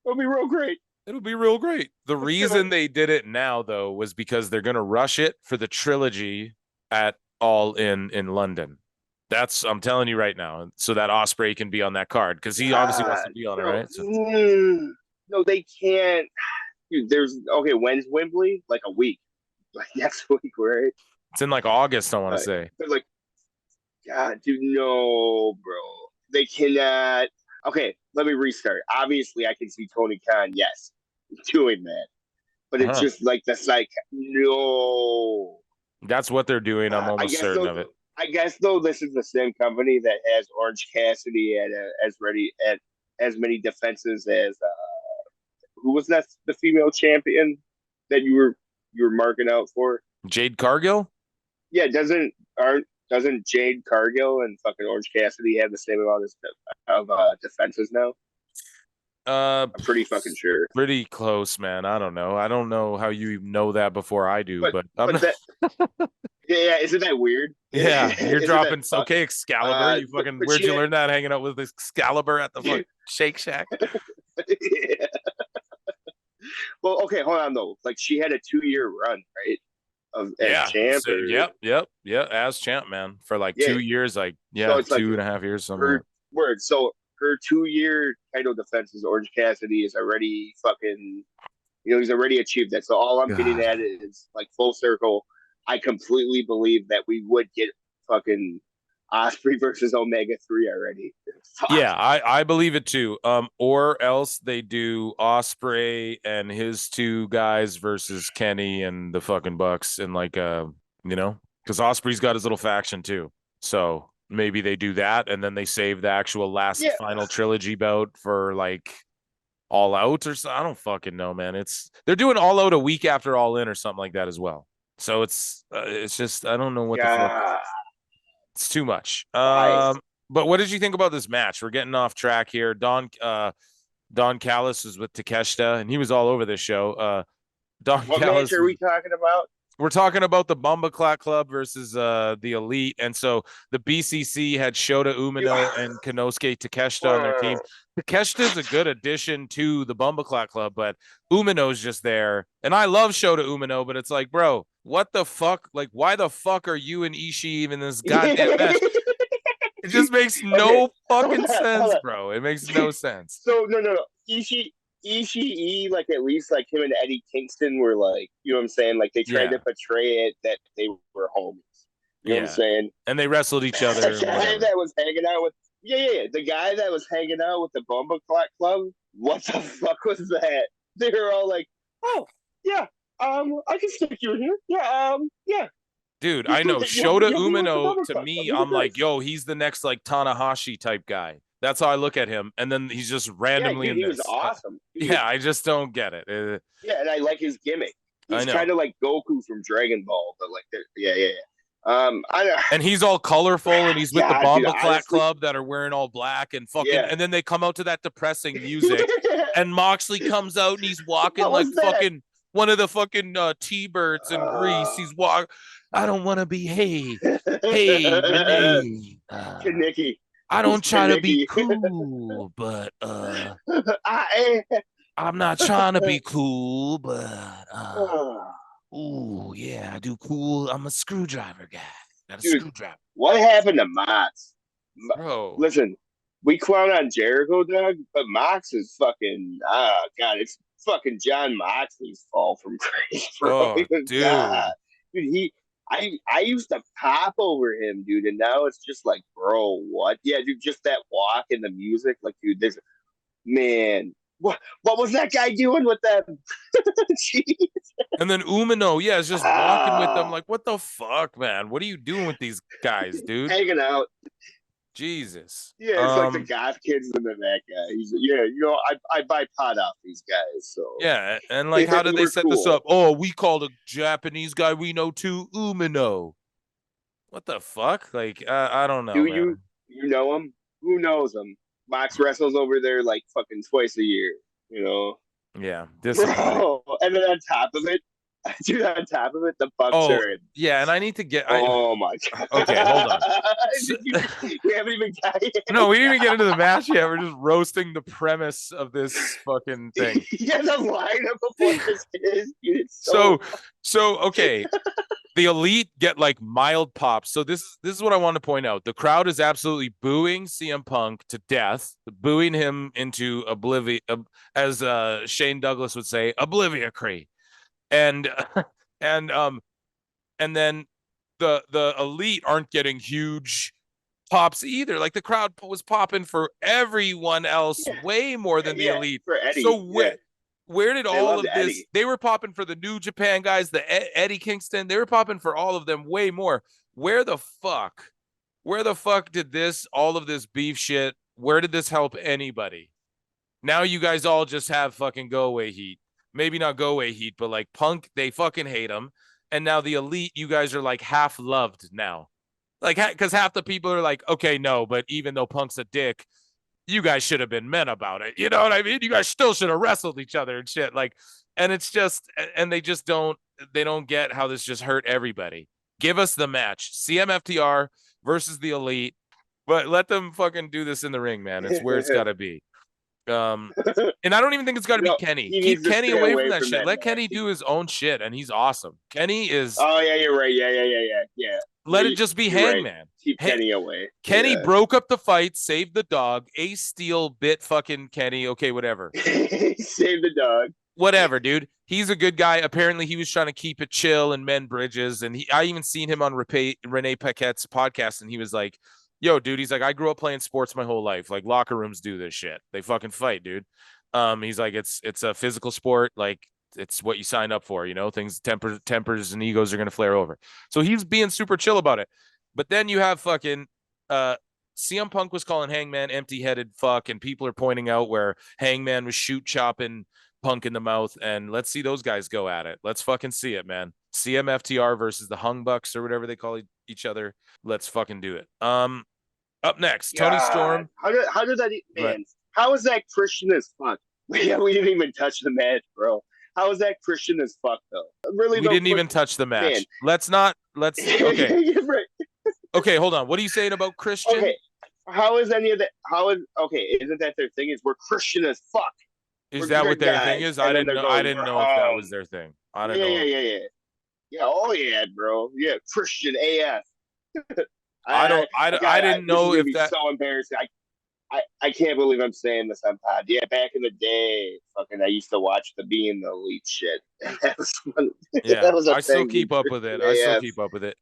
It'll be real great. It'll be real great. The reason they did it now though was because they're gonna rush it for the trilogy at All In London. I'm telling you right now, so that Ospreay can be on that card because he obviously wants to be on it, right? So. No, they can't. Dude, when's Wembley? Like a week, like next week, right? It's in like August, I want to say. Like, God, dude, no, bro. They cannot. Okay, let me restart. Obviously, I can see Tony Khan, yes, doing that. But it's just like, that's like, no. That's what they're doing. I'm almost certain of it. I guess, though, this is the same company that has Orange Cassidy at as many defenses as who was that? The female champion that you were marking out for? Jade Cargill? Yeah, doesn't Jade Cargill and fucking Orange Cassidy have the same amount of defenses now? I'm pretty fucking sure. Pretty close, man. I don't know. I don't know how you know that before I do, but yeah, isn't that weird? Yeah, you're dropping. Okay, Excalibur. You fucking. Where'd you learn that? Hanging out with Excalibur at the fucking Shake Shack. Yeah. Well, okay, hold on though. Like she had a 2-year run, right? As Yeah. champ So, or yep. As champ, man, for like yeah. 2 years, like So it's like 2.5 years, something like her word. So her 2-year title defense is Orange Cassidy is already fucking he's already achieved that. So all I'm that. getting God. at is like full circle. I completely believe that we would get fucking Osprey versus Omega 3 already. Fuck. Yeah, I believe it too. Or else they do Osprey and his two guys versus Kenny and the fucking Bucks, and like because Osprey's got his little faction too. So maybe they do that, and then they save the actual last Yeah. final trilogy bout for like All Out or so. I don't fucking know, man. They're doing All Out a week after All In or something like that as well. So it's just I don't know what the fuck. God. It's too much. Why? But what did you think about this match? We're getting off track here. Don Callis was with Takeshita, and he was all over this show. Don What Callis match are we talking about? we're talking about the Bumbaclack Club versus the Elite. And so the BCC had Shota Umino and Konosuke Takeshita on their team. Takeshita is a good addition to the Bumbaclack Club, but Umino's just there. And I love Shota Umino, but it's like, bro, what the fuck? Like, why the fuck are you and Ishii even in this goddamn match? It just makes no fucking sense, bro. It makes no sense. So no. Ishii, like at least like him and Eddie Kingston were like, you know what I'm saying? Like they tried to portray it that they were homies. You know what I'm saying? And they wrestled each other. The guy that was hanging out with the guy that was hanging out with the Bomba Clock Club, what the fuck was that? They were all like, oh, yeah, I can stick you in here. Yeah. Dude, I know. Shota Umino, to me, I'm like, yo, he's the next like Tanahashi type guy. That's how I look at him. And then he's just randomly in this. He was awesome. I just don't get it. Yeah, and I like his gimmick. He's kind of like Goku from Dragon Ball, but like, and he's all colorful, and he's with the Bombaclack Club that are wearing all black and fucking. And then they come out to that depressing music, and Moxley comes out and he's walking like fucking one of the fucking T-Birds in Greece. He's walking. I don't want to be hey Renee. Kaneki. I don't try to be cool, but I'm not trying to be cool, but ooh, yeah, I do cool. I'm a screwdriver guy. Got a screwdriver. What happened to Mox? Bro. Listen, we clown on Jericho, Doug, but Mox is fucking God, it's fucking John Moxley's fall from grace, bro. Oh, dude. God. Dude, I used to pop over him, dude, and now it's just like, bro, what? Yeah, dude, just that walk and the music, like, dude, there's man, what was that guy doing with them? Jeez. And then Umino, is just walking with them, like, what the fuck, man? What are you doing with these guys, dude? Hanging out. Jesus. Yeah, it's like the goth kids and then that guy. He's I buy pot off these guys. So yeah, and like how did they set this up? Oh, we called a Japanese guy we know too Umino. What the fuck? Like I don't know. Do you know him? Who knows him? Mox wrestles over there like fucking twice a year, you know? Yeah. Disappointing. And then on top of it, the Bucks are in. Yeah, and I need to get. Oh my God. Okay, hold on. We haven't even got yet. No, we didn't even get into the match yet. We're just roasting the premise of this fucking thing. Yeah, the lineup of what this is. Dude, so okay. The Elite get like mild pops. So this is what I want to point out. The crowd is absolutely booing CM Punk to death, booing him into oblivion, as Shane Douglas would say, obliviacry. And then the Elite aren't getting huge pops either. Like the crowd was popping for everyone else way more than the Elite. For Eddie, so where did all of this? Eddie. They were popping for the New Japan guys, the Eddie Kingston. They were popping for all of them way more. Where the fuck did all of this beef shit? Where did this help anybody? Now you guys all just have fucking go away heat. Maybe not go away heat, but like Punk, they fucking hate him. And now the Elite, you guys are like half loved now. Like, because half the people are like, okay, no, but even though Punk's a dick, you guys should have been men about it. You know what I mean? You guys still should have wrestled each other and shit. Like, and it's just, and they don't get how this just hurt everybody. Give us the match. CMFTR versus the Elite, but let them fucking do this in the ring, man. It's where it's got to be. And I don't even think it's got to be Kenny. he Keep needs to Kenny stay away from that shit. that Let match. Kenny do his own shit, and he's awesome. Kenny is. Oh yeah, you're right. Yeah. Let it just be Hangman. Right. Keep Kenny away. Kenny broke up the fight, saved the dog. Ace Steel bit fucking Kenny. Okay, whatever. Save the dog. Whatever, dude. He's a good guy. Apparently, he was trying to keep it chill and mend bridges. And I even seen him on Renee Paquette's podcast, and he was like, "Yo, dude." He's like, "I grew up playing sports my whole life. Like locker rooms do this shit. They fucking fight, dude." He's like, "It's a physical sport. Like it's what you signed up for. You know, things tempers and egos are gonna flare over." So he's being super chill about it. But then you have fucking CM Punk was calling Hangman empty-headed fuck, and people are pointing out where Hangman was shoot chopping Punk in the mouth, and let's see those guys go at it. Let's fucking see it, man. CMFTR versus the Hung Bucks or whatever they call each other. Let's fucking do it. Up next, Tony Storm. How did that man? Right. How is that Christian as fuck? Yeah, we didn't even touch the match, bro. How is that Christian as fuck though? Really, we didn't even touch the match. Man. Let's okay. Right. Okay, hold on. What are you saying about Christian? Okay. How is any of that? Isn't that their thing? Is we're Christian as fuck? Is that what their thing is? I didn't know if that was their thing. I don't know. Yeah. Oh yeah, bro. Yeah, Christian AF. I didn't know if that. So embarrassing. I can't believe I'm saying this on pod. Yeah, back in the day, fucking, I used to watch the Being the Elite shit. That was fun. Yeah, that was I still keep up with it.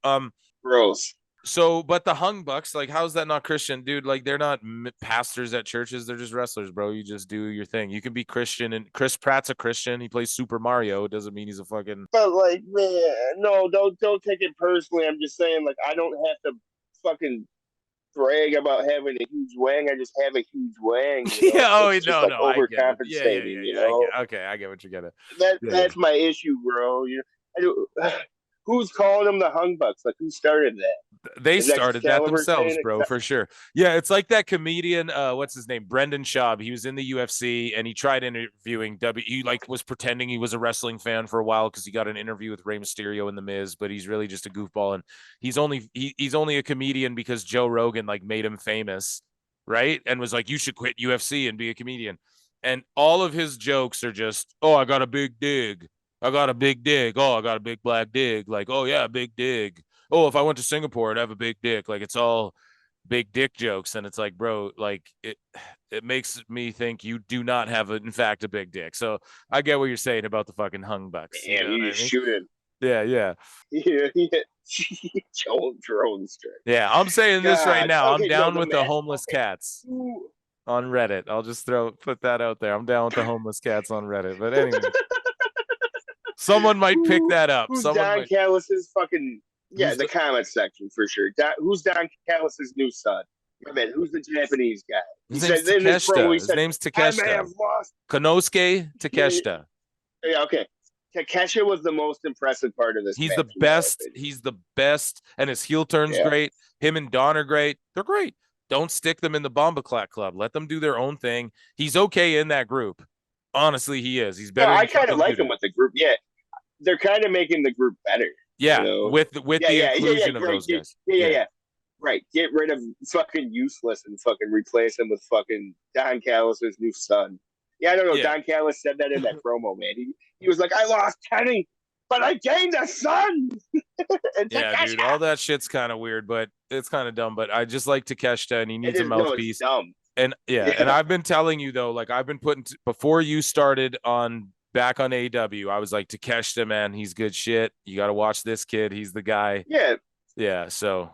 Gross. So, but the Hung Bucks, like, how's that not Christian, dude? Like, they're not pastors at churches; they're just wrestlers, bro. You just do your thing. You can be Christian, and Chris Pratt's a Christian. He plays Super Mario. It doesn't mean he's a fucking. But like, man, no, don't take it personally. I'm just saying, like, I don't have to fucking brag about having a huge wang. I just have a huge wang. You know? No. Overcompensating. You know? I get what you're getting. That's my issue, bro. You know, who's calling them the Hung Bucks? Like, who started that? They started that themselves, bro, for sure. Yeah, it's like that comedian, what's his name? Brendan Schaub. He was in the UFC and he tried interviewing He like was pretending he was a wrestling fan for a while because he got an interview with Rey Mysterio and The Miz, but he's really just a goofball. And he's only a comedian because Joe Rogan like made him famous, right? And was like, you should quit UFC and be a comedian. And all of his jokes are just, oh, I got a big dig. I got a big dig. Oh, I got a big black dig. Like, oh yeah, big dig. Oh, if I went to Singapore, I'd have a big dick. Like, it's all big dick jokes. And it's like, bro, like it makes me think you do not have, in fact, a big dick. So I get what you're saying about the fucking Hung Bucks. Yeah, you shooting. Yeah. Drone strike. Yeah, I'm saying this right now. I'm down with the homeless cats on Reddit. I'll just put that out there. I'm down with the homeless cats on Reddit. But anyway, someone might pick that up. Who's Don Callis's fucking... Yeah, the comment section for sure. Who's Don Callis's new son? I mean, who's the Japanese guy? His name's Takeshita. Konosuke Takeshita. Yeah, okay. Takeshita was the most impressive part of this. He's the best. He's the best, and his heel turn's great. Him and Don are great. They're great. Don't stick them in the Bomba Clack Club. Let them do their own thing. He's okay in that group. Honestly, he is. He's better. I kind of like him with the group. Yeah, they're kind of making the group better. Yeah, you know? with the inclusion of those guys. Yeah. Right. Get rid of fucking Useless and fucking replace him with fucking Don Callis' new son. Yeah, I don't know. Yeah. Don Callis said that in that promo, man. He was like, I lost Kenny, but I gained a son. Yeah, dude, all that shit's kind of weird, but it's kind of dumb. But I just like Takeshita, and he needs a mouthpiece. No, it's dumb. And and I've been telling you though, like I've been putting before you started back on AEW, I was like, Takeshita, man, he's good shit. You got to watch this kid. He's the guy. Yeah. So,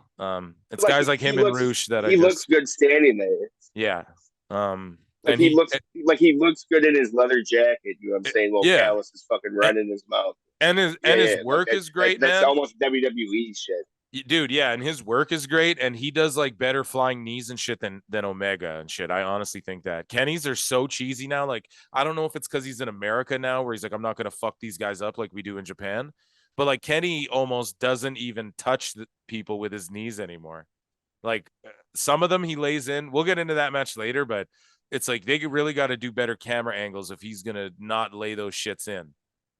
it's guys like him and Roosh that he looks good standing there. Yeah. Like he looks good in his leather jacket. You know what I'm saying? Well, Callis is fucking running his mouth. And his work is great, man. That's almost WWE shit. Dude, yeah, and his work is great, and he does like better flying knees and shit than Omega and shit. I honestly think that Kenny's are so cheesy now. Like, I don't know if it's because he's in America now, where he's like, I'm not gonna fuck these guys up like we do in Japan, but like Kenny almost doesn't even touch the people with his knees anymore. Like some of them he lays in. We'll get into that match later, but it's like they really got to do better camera angles if he's gonna not lay those shits in.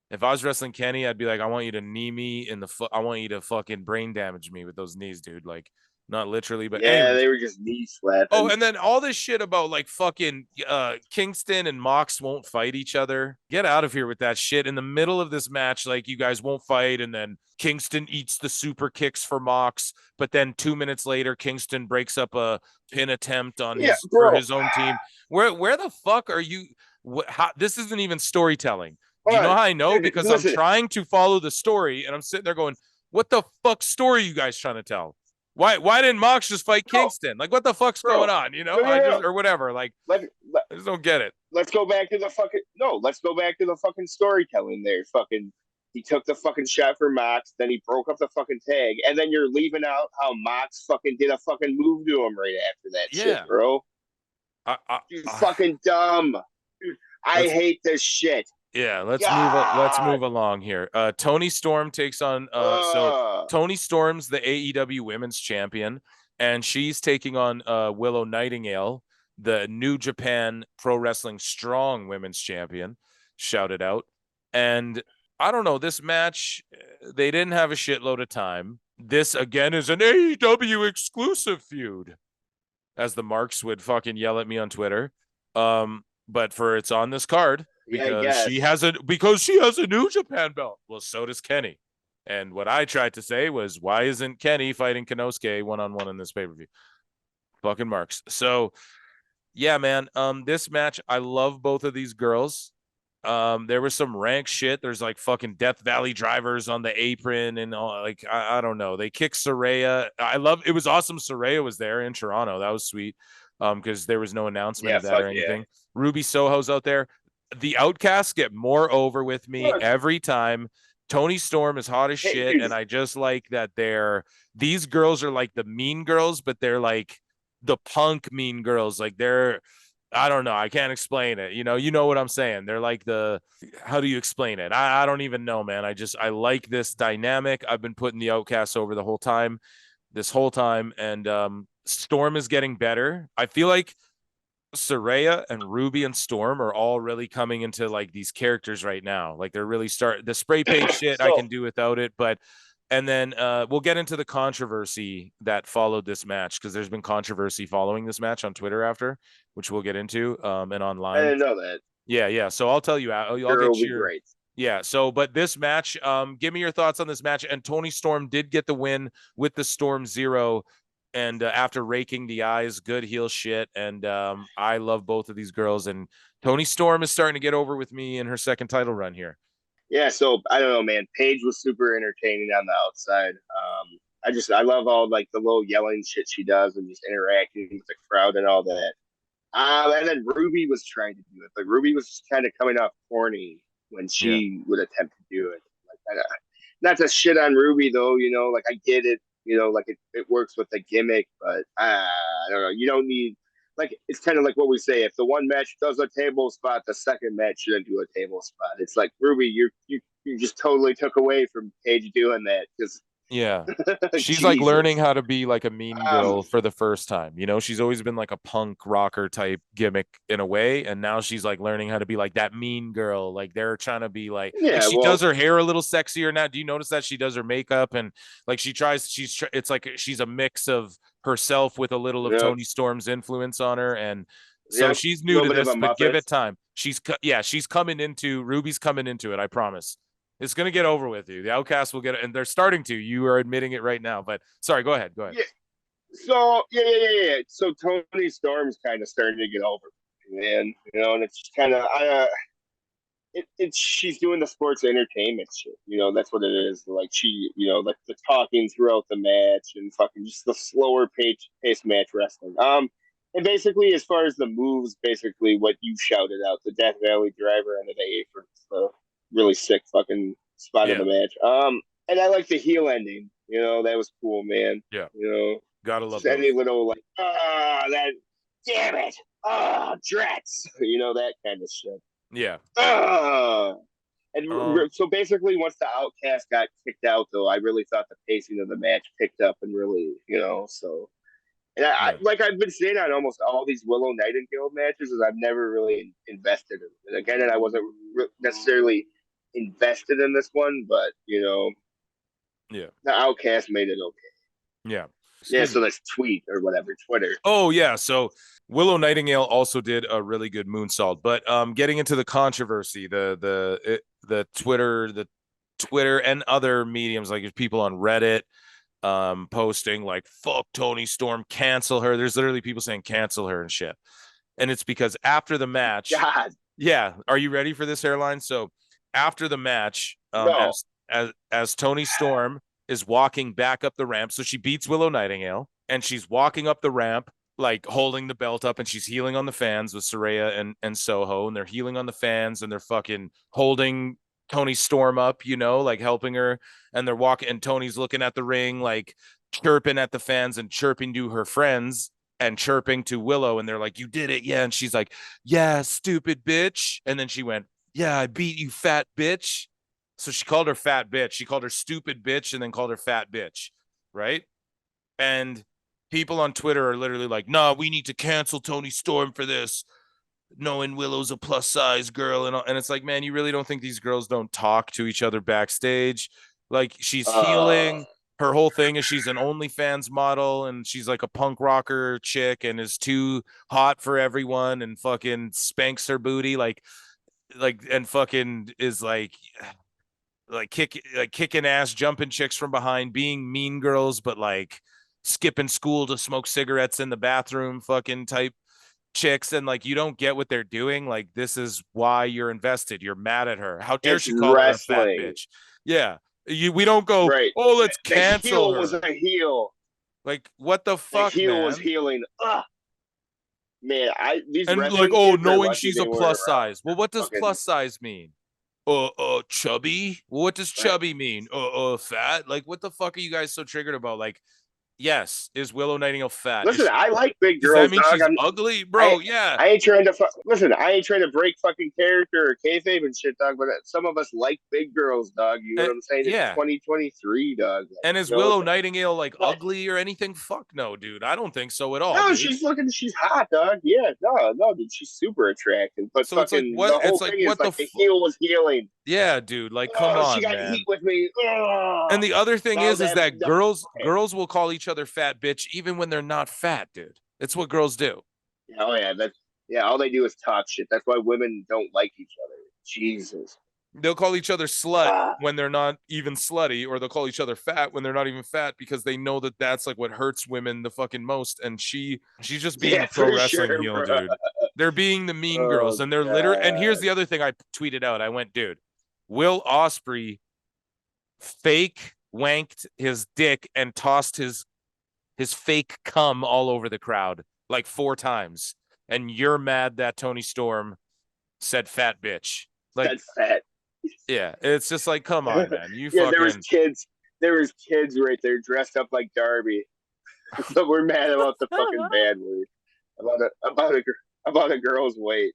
If I was wrestling Kenny, I'd be like, I want you to knee me in the I want you to fucking brain damage me with those knees, dude. Like, Not literally, but Yeah, anyways. they were just knee slapping. Oh, and then all this shit about like fucking Kingston and Mox won't fight each other. Get out of here with that shit. In the middle of this match, like you guys won't fight, and then Kingston eats the super kicks for Mox, but then 2 minutes later, Kingston breaks up a pin attempt on his for his own team. Where the fuck are you? This isn't even storytelling. Do you know how I know? Because I'm trying to follow the story, and I'm sitting there going, "What the fuck story are you guys trying to tell? Why didn't Mox just fight Kingston? Like, what the fuck's going on? You know, or whatever. Like, I just don't get it. Let's go back to the fucking storytelling there. Fucking, he took the fucking shot for Mox, then he broke up the fucking tag, and then you're leaving out how Mox fucking did a fucking move to him right after that shit, bro. You're fucking dumb. Dude, I hate this shit. Yeah, let's move along here. Toni Storm takes on so Toni Storm's the AEW Women's Champion, and she's taking on Willow Nightingale, the New Japan Pro Wrestling Strong Women's Champion. Shout it out. And I don't know, this match, they didn't have a shitload of time. This again is an AEW exclusive feud, as the marks would fucking yell at me on Twitter. But it's on this card. Because she has a New Japan belt. Well, so does Kenny. And what I tried to say was, why isn't Kenny fighting Konosuke one-on-one in this pay-per-view? Fucking marks. So yeah, man. This match, I love both of these girls. There was some rank shit. There's like fucking Death Valley drivers on the apron and all, like I don't know. They kicked Saraya. It was awesome. Saraya was there in Toronto. That was sweet. Because there was no announcement of that or anything. Ruby Soho's out there. The Outcasts get more over with me every time. Toni Storm is hot as shit, and I just like that these girls are like the mean girls, but they're like the punk mean girls. Like I don't know, I can't explain it. You know what I'm saying? They're like how do you explain it? I don't even know, man. I like this dynamic. I've been putting the Outcasts over this whole time, and Storm is getting better. I feel like Saraya and Ruby and Storm are all really coming into like these characters right now. Like they're really the spray paint shit. I can do without it, and then we'll get into the controversy that followed this match, because there's been controversy following this match on Twitter after, which we'll get into and online. I didn't know that. Yeah. So I'll tell you. I'll get you. Great. Yeah. So, but this match, give me your thoughts on this match. And Toni Storm did get the win with the Storm Zero. And after raking the eyes, good heel shit. And I love both of these girls. And Toni Storm is starting to get over with me in her second title run here. Yeah, so I don't know, man. Paige was super entertaining on the outside. I love all like the little yelling shit she does and just interacting with the crowd and all that. And then Ruby was trying to do it, but Ruby was just kind of coming off corny when she would attempt to do it. Like, not to shit on Ruby though, like I get it. Like it works with the gimmick, but I don't know. You don't need, like, it's kind of like what we say. If the one match does a table spot, the second match shouldn't do a table spot. It's like, Ruby, you just totally took away from Paige doing that, because yeah, she's like learning how to be like a mean girl for the first time. She's always been like a punk rocker type gimmick in a way, and now she's like learning how to be like that mean girl. Like they're trying to be like, she does her hair a little sexier now. Do you notice that she does her makeup and like it's like she's a mix of herself with a little of Toni Storm's influence on her, and so she's new to this, but give it time. Ruby's coming into it. I promise. It's going to get over with you. The Outcasts will get it, and they're starting to. You are admitting it right now, but sorry, go ahead. Yeah. So, yeah. So Toni Storm's kind of starting to get over, man. And it's just kind of, she's doing the sports entertainment shit. That's what it is. Like like the talking throughout the match and fucking just the slower pace match wrestling. And basically, as far as the moves, basically what you shouted out, the Death Valley driver under the apron. So really sick fucking spot of the match. And I like the heel ending. That was cool, man. Yeah. Gotta love that. Any little like, that, damn it, Drex. That kind of shit. Yeah. And so basically, once the Outcast got kicked out, though, I really thought the pacing of the match picked up and really, so. And I like I've been saying on almost all these Willow Nightingale matches, is I've never really invested in it. Again, and I wasn't necessarily invested in this one, but the Outcast made it okay. Yeah. Yeah, Excuse so me. that's tweet or whatever, Twitter. Oh yeah, so Willow Nightingale also did a really good moonsault. But getting into the controversy, the Twitter and other mediums, like there's people on Reddit posting like fuck Tony Storm, cancel her. There's literally people saying cancel her and shit. And it's because after the match, God, yeah, are you ready for this, Hairline? So after the match, no. as Tony Storm is walking back up the ramp, so she beats Willow Nightingale and she's walking up the ramp like holding the belt up, and she's healing on the fans with Saraya and Soho, and they're healing on the fans and they're fucking holding Tony Storm up, like helping her, and they're walking, and Tony's looking at the ring like chirping at the fans and chirping to her friends and chirping to Willow, and they're like, you did it, yeah. And she's like, yeah, stupid bitch. And then she went, yeah, I beat you, fat bitch. So she called her fat bitch. She called her stupid bitch and then called her fat bitch, right? And people on Twitter are literally like, nah, we need to cancel Tony Storm for this, knowing Willow's a plus size girl. And it's like, man, you really don't think these girls don't talk to each other backstage? Like, she's healing. Her whole thing is she's an OnlyFans model and she's like a punk rocker chick and is too hot for everyone and fucking spanks her booty and fucking is kicking ass, jumping chicks from behind, being mean girls, but like skipping school to smoke cigarettes in the bathroom, fucking type chicks. And like, you don't get what they're doing. Like, this is why you're invested. You're mad at her. How dare It's she call her a fat wrestling. bitch? Yeah. We don't go, Right. oh, let's The cancel heel was her. a heel. Like, what the The fuck, heel was man? healing. Man, these And like, wrestling oh, kids are knowing lucky she's they a weren't plus around. size. Well, what does Fucking plus size mean? Chubby? Well, what does right. chubby mean? Fat? Like, what the fuck are you guys so triggered about? Like, yes, is Willow Nightingale fat? Listen, I like big Does that girls, mean dog. she's ugly, I bro? Yeah. I ain't trying to listen. I ain't trying to break fucking character or kayfabe and shit, dog. But some of us like big girls, dog. You know what I'm saying? It's Yeah. 2023, dog. Like, And is you know, Willow Nightingale like but, ugly or anything? Fuck no, dude. I don't think so at all, no, dude. she's hot, dog. Yeah, no, dude, she's super attractive. But So it's like fucking what? the It's whole like thing is what the like the heel was healing. Yeah, dude. Like, come She on, got heat man. with me. And the other thing Now is that that the okay. girls will call each other fat bitch even when they're not fat, dude. It's what girls do. Oh yeah, all they do is talk shit. That's why women don't like each other. Jesus. They'll call each other slut Ah, when they're not even slutty, or they'll call each other fat when they're not even fat, because they know that that's like what hurts women the fucking most. And she's just being yeah, a pro for wrestling sure, heel, bro. dude. They're being the mean girls, Oh and they're literally. And here's god. the other thing I tweeted out. I went, dude, Will Ospreay fake wanked his dick and tossed his fake cum all over the crowd like 4 times, and you're mad that Tony Storm said fat bitch. Like, That's fat. yeah, it's just like, come on, man. You Yeah, fucking there was kids right there dressed up like Darby. So we're mad about the fucking bad word. About a girl's weight.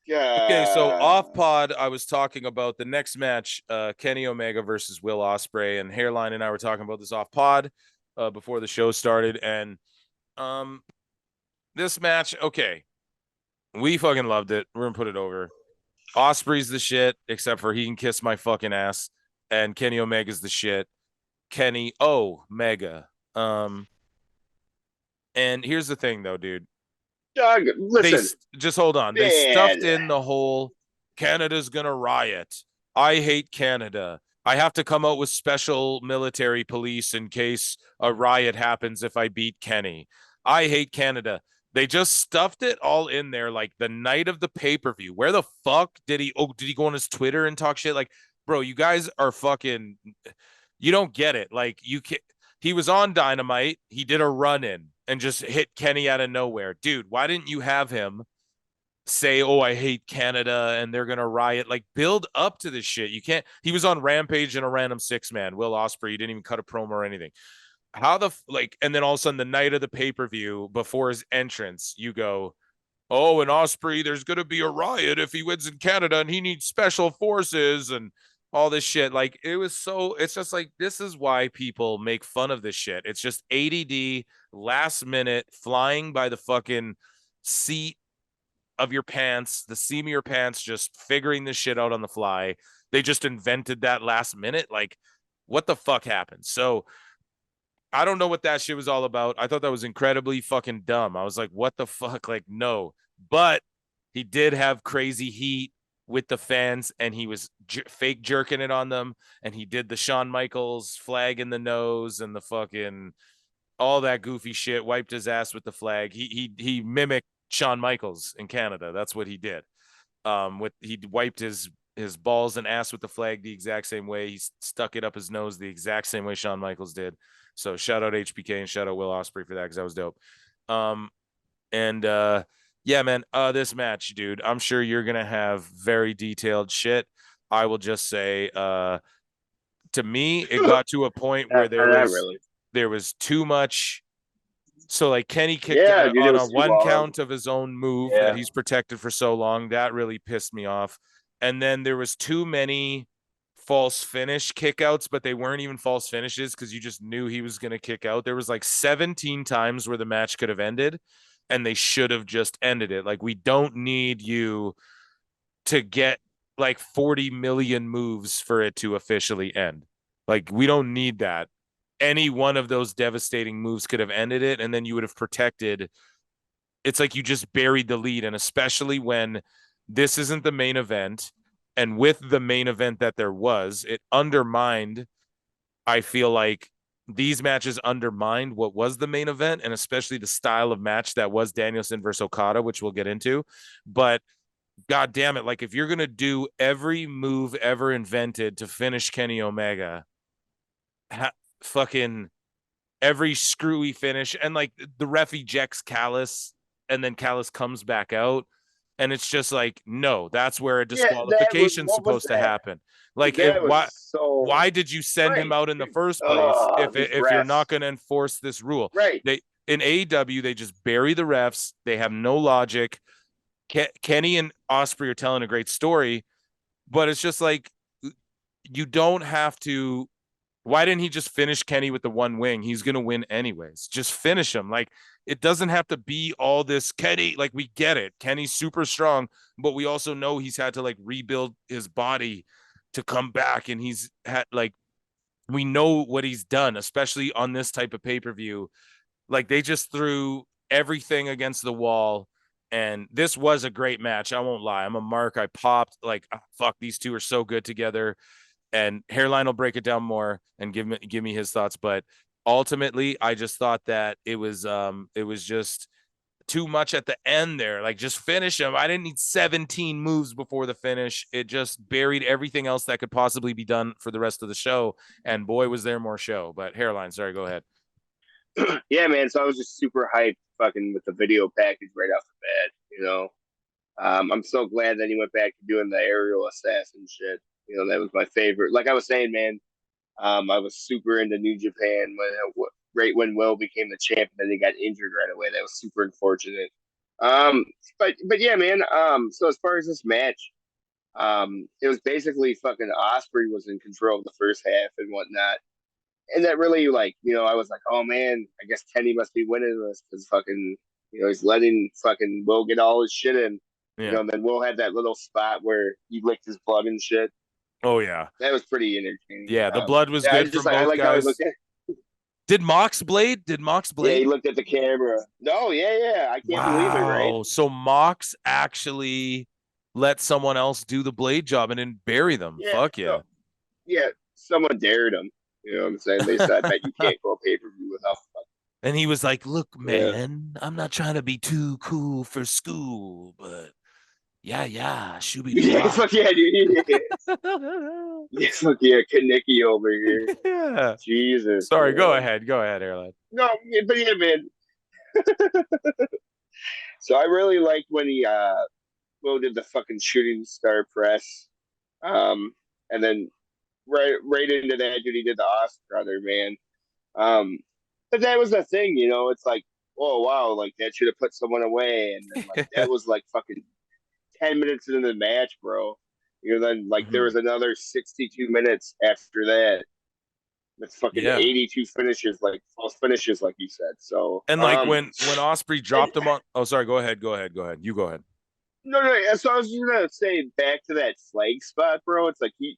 Okay, so God. off pod, I was talking about the next match, Kenny Omega versus Will Ospreay, and Hairline and I were talking about this off pod before the show started, and um, this match, okay, we fucking loved it. We're gonna put it over. Osprey's the shit, except for he can kiss my fucking ass, and Kenny Omega's the shit. Kenny Omega. And here's the thing, though, dude. Doug, They listen, just hold on. They man. stuffed in the whole Canada's gonna riot. I hate Canada. I have to come out with special military police in case a riot happens if I beat Kenny. I hate Canada. They just stuffed it all in there like the night of the pay-per-view. Where the fuck did he go on his Twitter and talk shit? Like, bro, you guys are fucking, you don't get it. Like, you can he was on Dynamite. He did a run in and just hit Kenny out of nowhere. Dude, why didn't you have him say, "Oh, I hate Canada and they're going to riot"? Like, build up to this shit. You can't. He was on Rampage in a random 6-man. Will Ospreay, he didn't even cut a promo or anything. How the and then all of a sudden the night of the pay-per-view before his entrance, you go, "Oh, and Ospreay, there's going to be a riot if he wins in Canada and he needs special forces and all this shit." Like, it's just like, this is why people make fun of this shit. It's just ADD, last minute, flying by the fucking seat of your pants, the seam of your pants, just figuring this shit out on the fly. They just invented that last minute. Like, what the fuck happened? So I don't know what that shit was all about. I thought that was incredibly fucking dumb. I was like, what the fuck? Like, no. But he did have crazy heat with the fans, and he was fake jerking it on them. And he did the Shawn Michaels flag in the nose and the fucking all that goofy shit, wiped his ass with the flag. He mimicked Shawn Michaels in Canada. That's what he did. He wiped his balls and ass with the flag the exact same way. He stuck it up his nose the exact same way Shawn Michaels did. So shout out HBK and shout out Will Ospreay for that, because that was dope. And yeah, man, this match, dude, I'm sure you're gonna have very detailed shit. I will just say, to me, it got to a point where there was too much. So like Kenny kicked Yeah, out dude, it on a was too one long. count of his own move that he's protected for so long. That really pissed me off. And then there was too many false finish kickouts, but they weren't even false finishes because you just knew he was going to kick out. There was like 17 times where the match could have ended, and they should have just ended it. Like, we don't need you to get like 40 million moves for it to officially end. Like, we don't need that. Any one of those devastating moves could have ended it, and then you would have protected. It's like you just buried the lead, and especially when this isn't the main event, and with the main event that there was, it undermined. I feel like these matches undermined what was the main event, and especially the style of match that was Danielson versus Okada, which we'll get into. But God damn it, like, if you're gonna do every move ever invented to finish Kenny Omega, fucking every screwy finish, and like the ref ejects Callis, and then Callis comes back out, and it's just like, no, that's where a disqualification's supposed to happen. Like, why did you send him out in the first place if you're not going to enforce this rule? Right. They in AEW, they just bury the refs. They have no logic. Kenny and Ospreay are telling a great story, but it's just like, you don't have to. Why didn't he just finish Kenny with the one wing? He's going to win anyways. Just finish him. Like, it doesn't have to be all this Kenny. Like, we get it. Kenny's super strong, but we also know he's had to like rebuild his body to come back. And he's had like, we know what he's done, especially on this type of pay-per-view. Like, they just threw everything against the wall. And this was a great match. I won't lie. I'm a mark. I popped like, oh, fuck, these two are so good together. And Hairline will break it down more and give me his thoughts. But ultimately, I just thought that it was just too much at the end there. Like, just finish him. I didn't need 17 moves before the finish. It just buried everything else that could possibly be done for the rest of the show. And boy, was there more show. But Hairline, sorry, go ahead. Yeah, man. So I was just super hyped fucking with the video package right off the bat, I'm so glad that he went back to doing the aerial assassin shit. That was my favorite. Like I was saying, man, I was super into New Japan right when Will became the champ, and then he got injured right away. That was super unfortunate. But yeah, man. So as far as this match, it was basically fucking Ospreay was in control of the first half and whatnot, and that really I was like, oh man, I guess Kenny must be winning this because fucking he's letting fucking Will get all his shit in. Yeah. And then Will had that little spot where he licked his blood and shit. Oh yeah, that was pretty entertaining. Yeah, the blood was good from both guys. Did Mox blade? Yeah, he looked at the camera. No, yeah, I can't believe it. Right? So Mox actually let someone else do the blade job and didn't bury them. Yeah, Fuck yeah. So, yeah, someone dared him. You know what I'm saying? They said, I bet you can't go pay-per-view without. And he was like, "Look, man, I'm not trying to be too cool for school, but." Yeah, shooby. Yeah, fuck yeah, dude. Yeah, fuck yeah, Kaneki over here. Yeah. Jesus. Sorry, man. Go ahead, Airline. No, but yeah, man. So I really liked when he Will did the fucking shooting star press. And then right into that, dude, he did the Oscar brother, man. But that was the thing, it's like, oh wow, like that should have put someone away. And then like that was like fucking 10 minutes into the match, bro. Then like there was another 62 minutes after that. With fucking 82 finishes, like false finishes, like you said. So and like when Ospreay dropped him on. Oh, sorry. Go ahead. You go ahead. No. So I was just gonna say back to that flag spot, bro. It's like he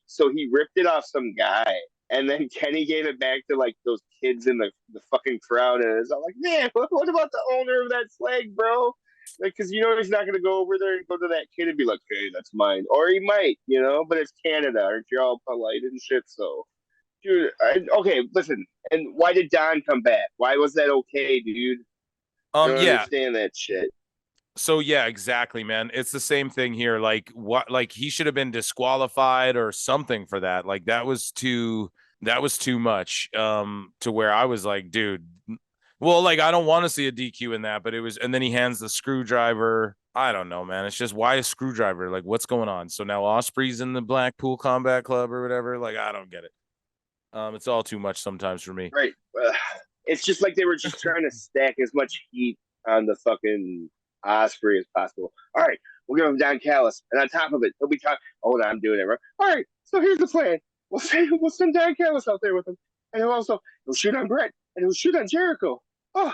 ripped it off some guy, And then Kenny gave it back to like those kids in the fucking crowd, and it's all like, man, what about the owner of that flag, bro? Like, because he's not gonna go over there and go to that kid and be like, hey, that's mine, or he might, but it's Canada, aren't you all polite and shit? So, dude, okay, listen, and why did Don come back? Why was that okay, dude? I don't Yeah. understand that shit. So yeah, exactly, man. It's the same thing here. Like what? Like he should have been disqualified or something for that. Like that was too much. To where I was like, dude. Well, like I don't want to see a DQ in that, but it was. And then he hands the screwdriver. I don't know, man. It's just why a screwdriver? Like what's going on? So now Osprey's in the Blackpool Combat Club or whatever. Like I don't get it. It's all too much sometimes for me. Right. It's just like they were just trying to stack as much heat on the fucking Osprey as possible. All right, we'll give him Don Callis, and on top of it, he'll be talking. Hold on, I'm doing it right. All right, so here's the plan. We'll send Don Callis out there with him, and he'll shoot on Brett, and he'll shoot on Jericho. Oh,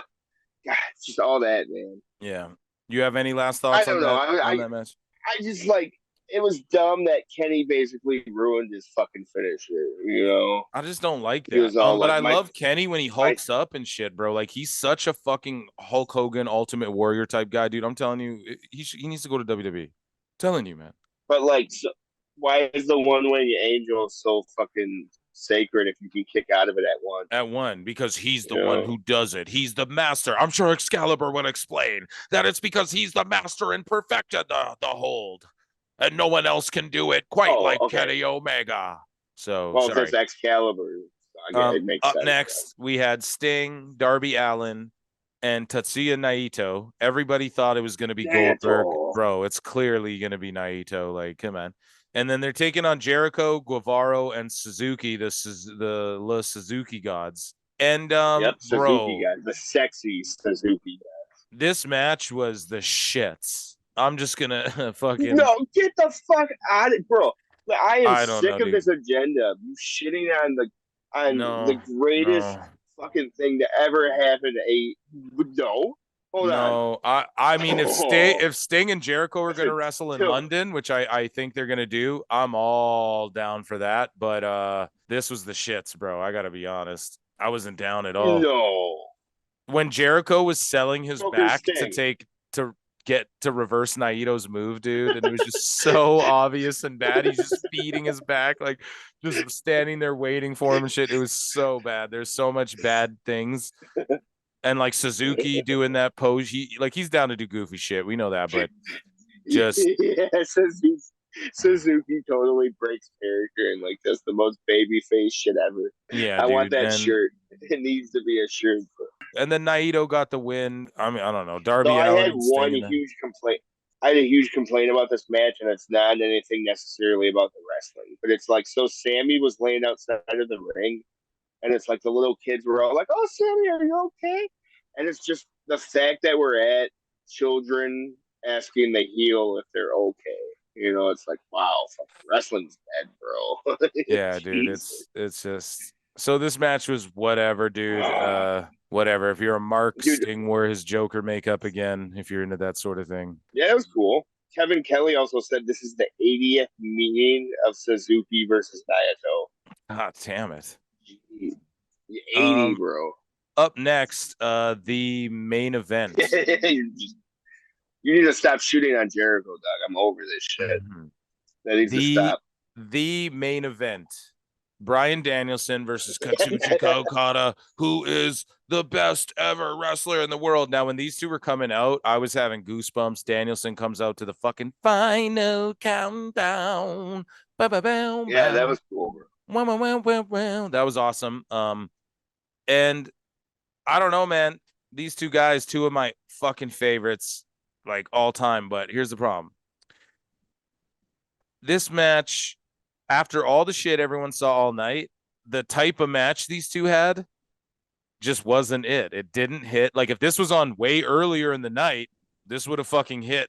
God, it's just all that, man. Yeah. You have any last thoughts on that match? I just like it was dumb that Kenny basically ruined his fucking finisher. I just don't like that. But I love Kenny when he hulks up and shit, bro. Like he's such a fucking Hulk Hogan Ultimate Warrior type guy, dude. I'm telling you, he needs to go to WWE. I'm telling you, man. But like, so, why is the one-wing angel so fucking sacred if you can kick out of it at one? At one, because he's the one who does it. He's the master. I'm sure Excalibur would explain that it's because he's the master and perfected the hold. And no one else can do it quite like Kenny Omega. So, that's Excalibur. Up next, we had Sting, Darby Allin, and Tatsuya Naito. Everybody thought it was going to be Goldberg. Bro, it's clearly going to be Naito. Like, come on. And then they're taking on Jericho, Guevara, and Suzuki, the Suzuki gods. And, Suzuki guys, the sexy Suzuki guys. This match was the shits. I'm just gonna fucking get the fuck out of it, bro. I am sick of this agenda. You shitting on the greatest fucking thing to ever happen to Hold on. I mean if Sting and Jericho are gonna wrestle in London, which I think they're gonna do, I'm all down for that. But this was the shits, bro. I gotta be honest. I wasn't down at all. No. When Jericho was selling his back to get to reverse Naito's move, dude, and it was just so obvious and bad. He's just feeding his back, like just standing there waiting for him and shit. It was so bad. There's so much bad things. And like Suzuki doing that pose, he's down to do goofy shit. We know that, but just Suzuki totally breaks character and like does the most baby face shit ever. Yeah, I want that shirt. It needs to be a shirt. And then Naito got the win. I mean, I don't know. Darby Allin. I had huge complaint. I had a huge complaint about this match, and it's not anything necessarily about the wrestling, but it's like, so Sammy was laying outside of the ring, and it's like the little kids were all like, "Oh, Sammy, are you okay?" And it's just the fact that we're at children asking the heel if they're okay. It's like, wow, fucking wrestling's dead, bro. Yeah, dude, it's just. So this match was whatever, dude. Whatever. If you're a Mark, Sting wore his Joker makeup again, if you're into that sort of thing. Yeah, it was cool. Kevin Kelly also said this is the 80th meeting of Suzuki versus Naito. Ah, damn it. 80, bro. Up next, the main event. You need to stop shooting on Jericho, dog. I'm over this shit. Mm-hmm. That needs to stop. The main event. Brian Danielson versus Katsuchika Okada, who is the best ever wrestler in the world. Now, when these two were coming out, I was having goosebumps. Danielson comes out to the fucking final countdown. Yeah, that was cool, bro. That was awesome. And I don't know, man. These two guys, two of my fucking favorites, like all time. But here's the problem. This match, after all the shit everyone saw all night, the type of match these two had just wasn't it. It didn't hit. Like, if this was on way earlier in the night, this would have fucking hit.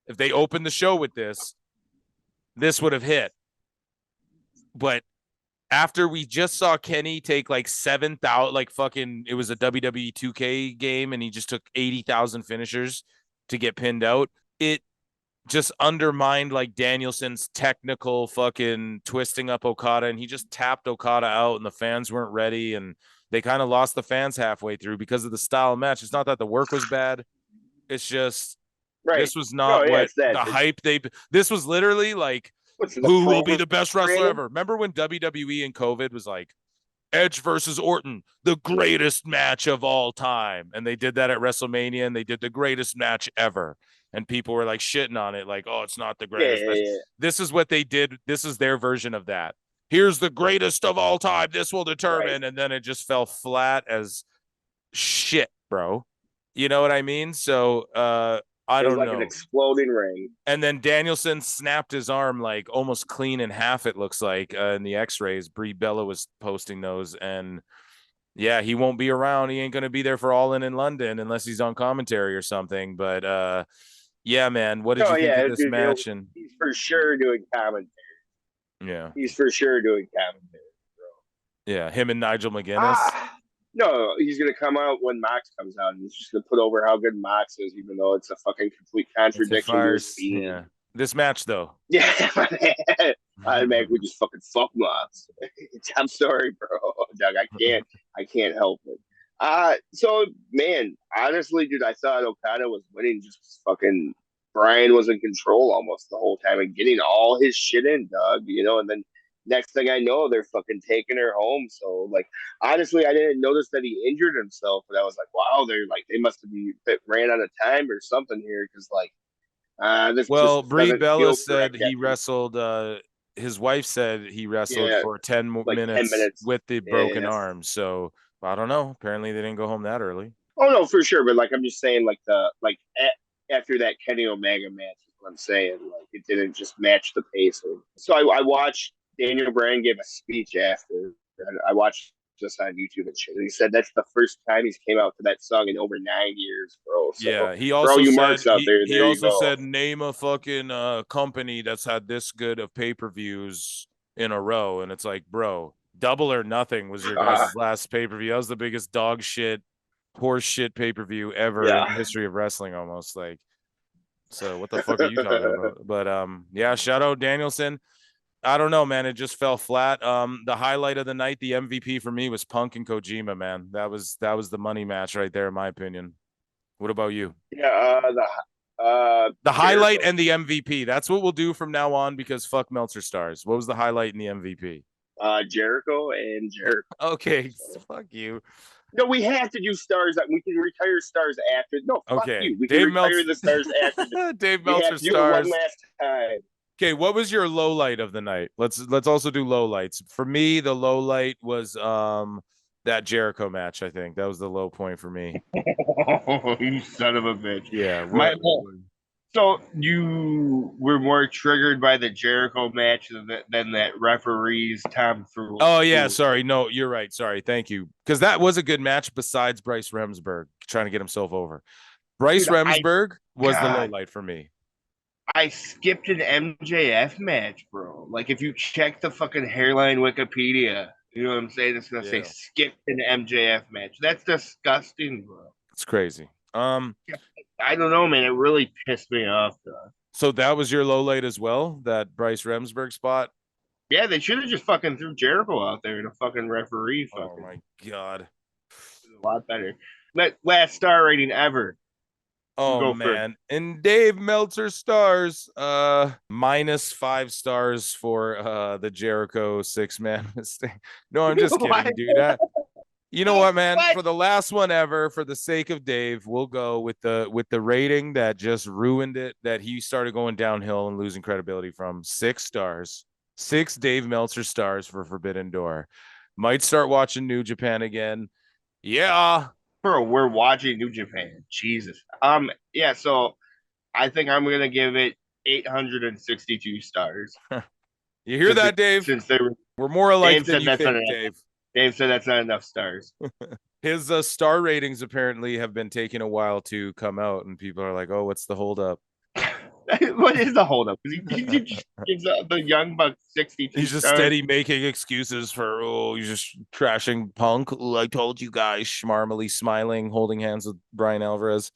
If they opened the show with this would have hit. But after we just saw Kenny take like 7,000, like fucking, it was a WWE 2K game and he just took 80,000 finishers to get pinned out. just undermined like Danielson's technical fucking twisting up Okada, and he just tapped Okada out, and the fans weren't ready, and they kind of lost the fans halfway through because of the style of match. It's not that the work was bad. It's just Right. this was No, not yeah, what it's that. the hype this was literally like What's the who will be the best wrestler programming? ever. Remember when WWE and COVID was like Edge versus Orton, the greatest match of all time. And they did that at WrestleMania, and they did the greatest match ever. And people were like shitting on it, like, oh, it's not the greatest. Yeah. This is what they did. This is their version of that. Here's the greatest of all time. This will determine. Right. And then it just fell flat as shit, bro. You know what I mean? So I don't know. An exploding ring. And then Danielson snapped his arm like almost clean in half, it looks like, in the x-rays. Brie Bella was posting those. And yeah, he won't be around. He ain't going to be there for All In London unless he's on commentary or something. But yeah, man, what did you think of this match? And he's for sure doing commentary. Yeah. He's for sure doing commentary, bro. Yeah, him and Nigel McGuinness. No, he's going to come out when Mox comes out, and he's just going to put over how good Mox is, even though it's a fucking complete contradiction to his being. Yeah. This match, though. Yeah, man, we just fucking fuck Mox. I'm sorry, bro. Doug, I can't help it. So, man, honestly, dude, I thought Okada was winning just fucking Brian was in control almost the whole time and getting all his shit in, Doug, you know, and then next thing I know, they're fucking taking her home. So, like, honestly, I didn't notice that he injured himself, but I was like, wow, they must have ran out of time or something here because, like, this. Well, Brie Bella said he wrestled. His wife said he wrestled for 10 minutes with the broken arm. So I don't know. Apparently, they didn't go home that early. Oh no, for sure. But like, I'm just saying, after that Kenny Omega match, is what I'm saying. Like, it didn't just match the pace. So I watched. Daniel Bryan gave a speech after. I watched this on YouTube and shit. And he said that's the first time he's came out to that song in over 9 years, bro. So, yeah, he also you said, marks out there. He also said, name a fucking company that's had this good of pay-per-views in a row. And it's like, bro, Double or Nothing was your guys' last pay-per-view. That was the biggest dog shit, horse shit pay-per-view ever in the history of wrestling, almost. Like, so what the fuck are you talking about? But yeah, shout out Danielson. I don't know, man. It just fell flat. The highlight of the night, the MVP for me was Punk and Kojima, man. That was the money match right there, in my opinion. What about you? Yeah, the highlight and the MVP. That's what we'll do from now on because fuck Meltzer stars. What was the highlight and the MVP? Jericho and Jericho. Okay, fuck you. No, we have to do stars. We can retire stars after. No, fuck you. We Dave can retire the stars after. Dave Meltzer stars. One last time. Okay, what was your low light of the night? Let's also do low lights. For me, the low light was that Jericho match. I think that was the low point for me. Oh, you son of a bitch! Yeah. So you were more triggered by the Jericho match than that referee's Tom through. Oh yeah, sorry. No, you're right. Sorry, thank you. Because that was a good match. Besides Bryce Remsburg trying to get himself over, Bryce Remsburg was the low light for me. I skipped an MJF match, bro. Like, if you check the fucking Hairline Wikipedia, you know what I'm saying? It's going to say skipped an MJF match. That's disgusting, bro. It's crazy. I don't know, man. It really pissed me off, though. So that was your low light as well? That Bryce Remsburg spot? Yeah, they should have just fucking threw Jericho out there in a fucking referee. Oh, my God. A lot better. Last star rating ever. Oh man. And Dave Meltzer stars, -5 stars for the Jericho 6-man mistake. No, I'm just kidding, dude. You know what, man? For the last one ever, for the sake of Dave, we'll go with the rating that just ruined it, that he started going downhill and losing credibility from. 6 stars. 6 Dave Meltzer stars for Forbidden Door. Might start watching New Japan again. Yeah. Bro, we're watching New Japan. Jesus. Yeah, so I think I'm gonna give it 862 stars. You hear that, Dave? Since we're more alike than you think, Dave. Dave said that's not enough stars. His star ratings apparently have been taking a while to come out, and people are like, "Oh, what's the holdup?" What is the holdup? He gives the Young Bucks 62. He's just steady making excuses for, he's just trashing Punk. I told you guys, schmarmily smiling, holding hands with Brian Alvarez.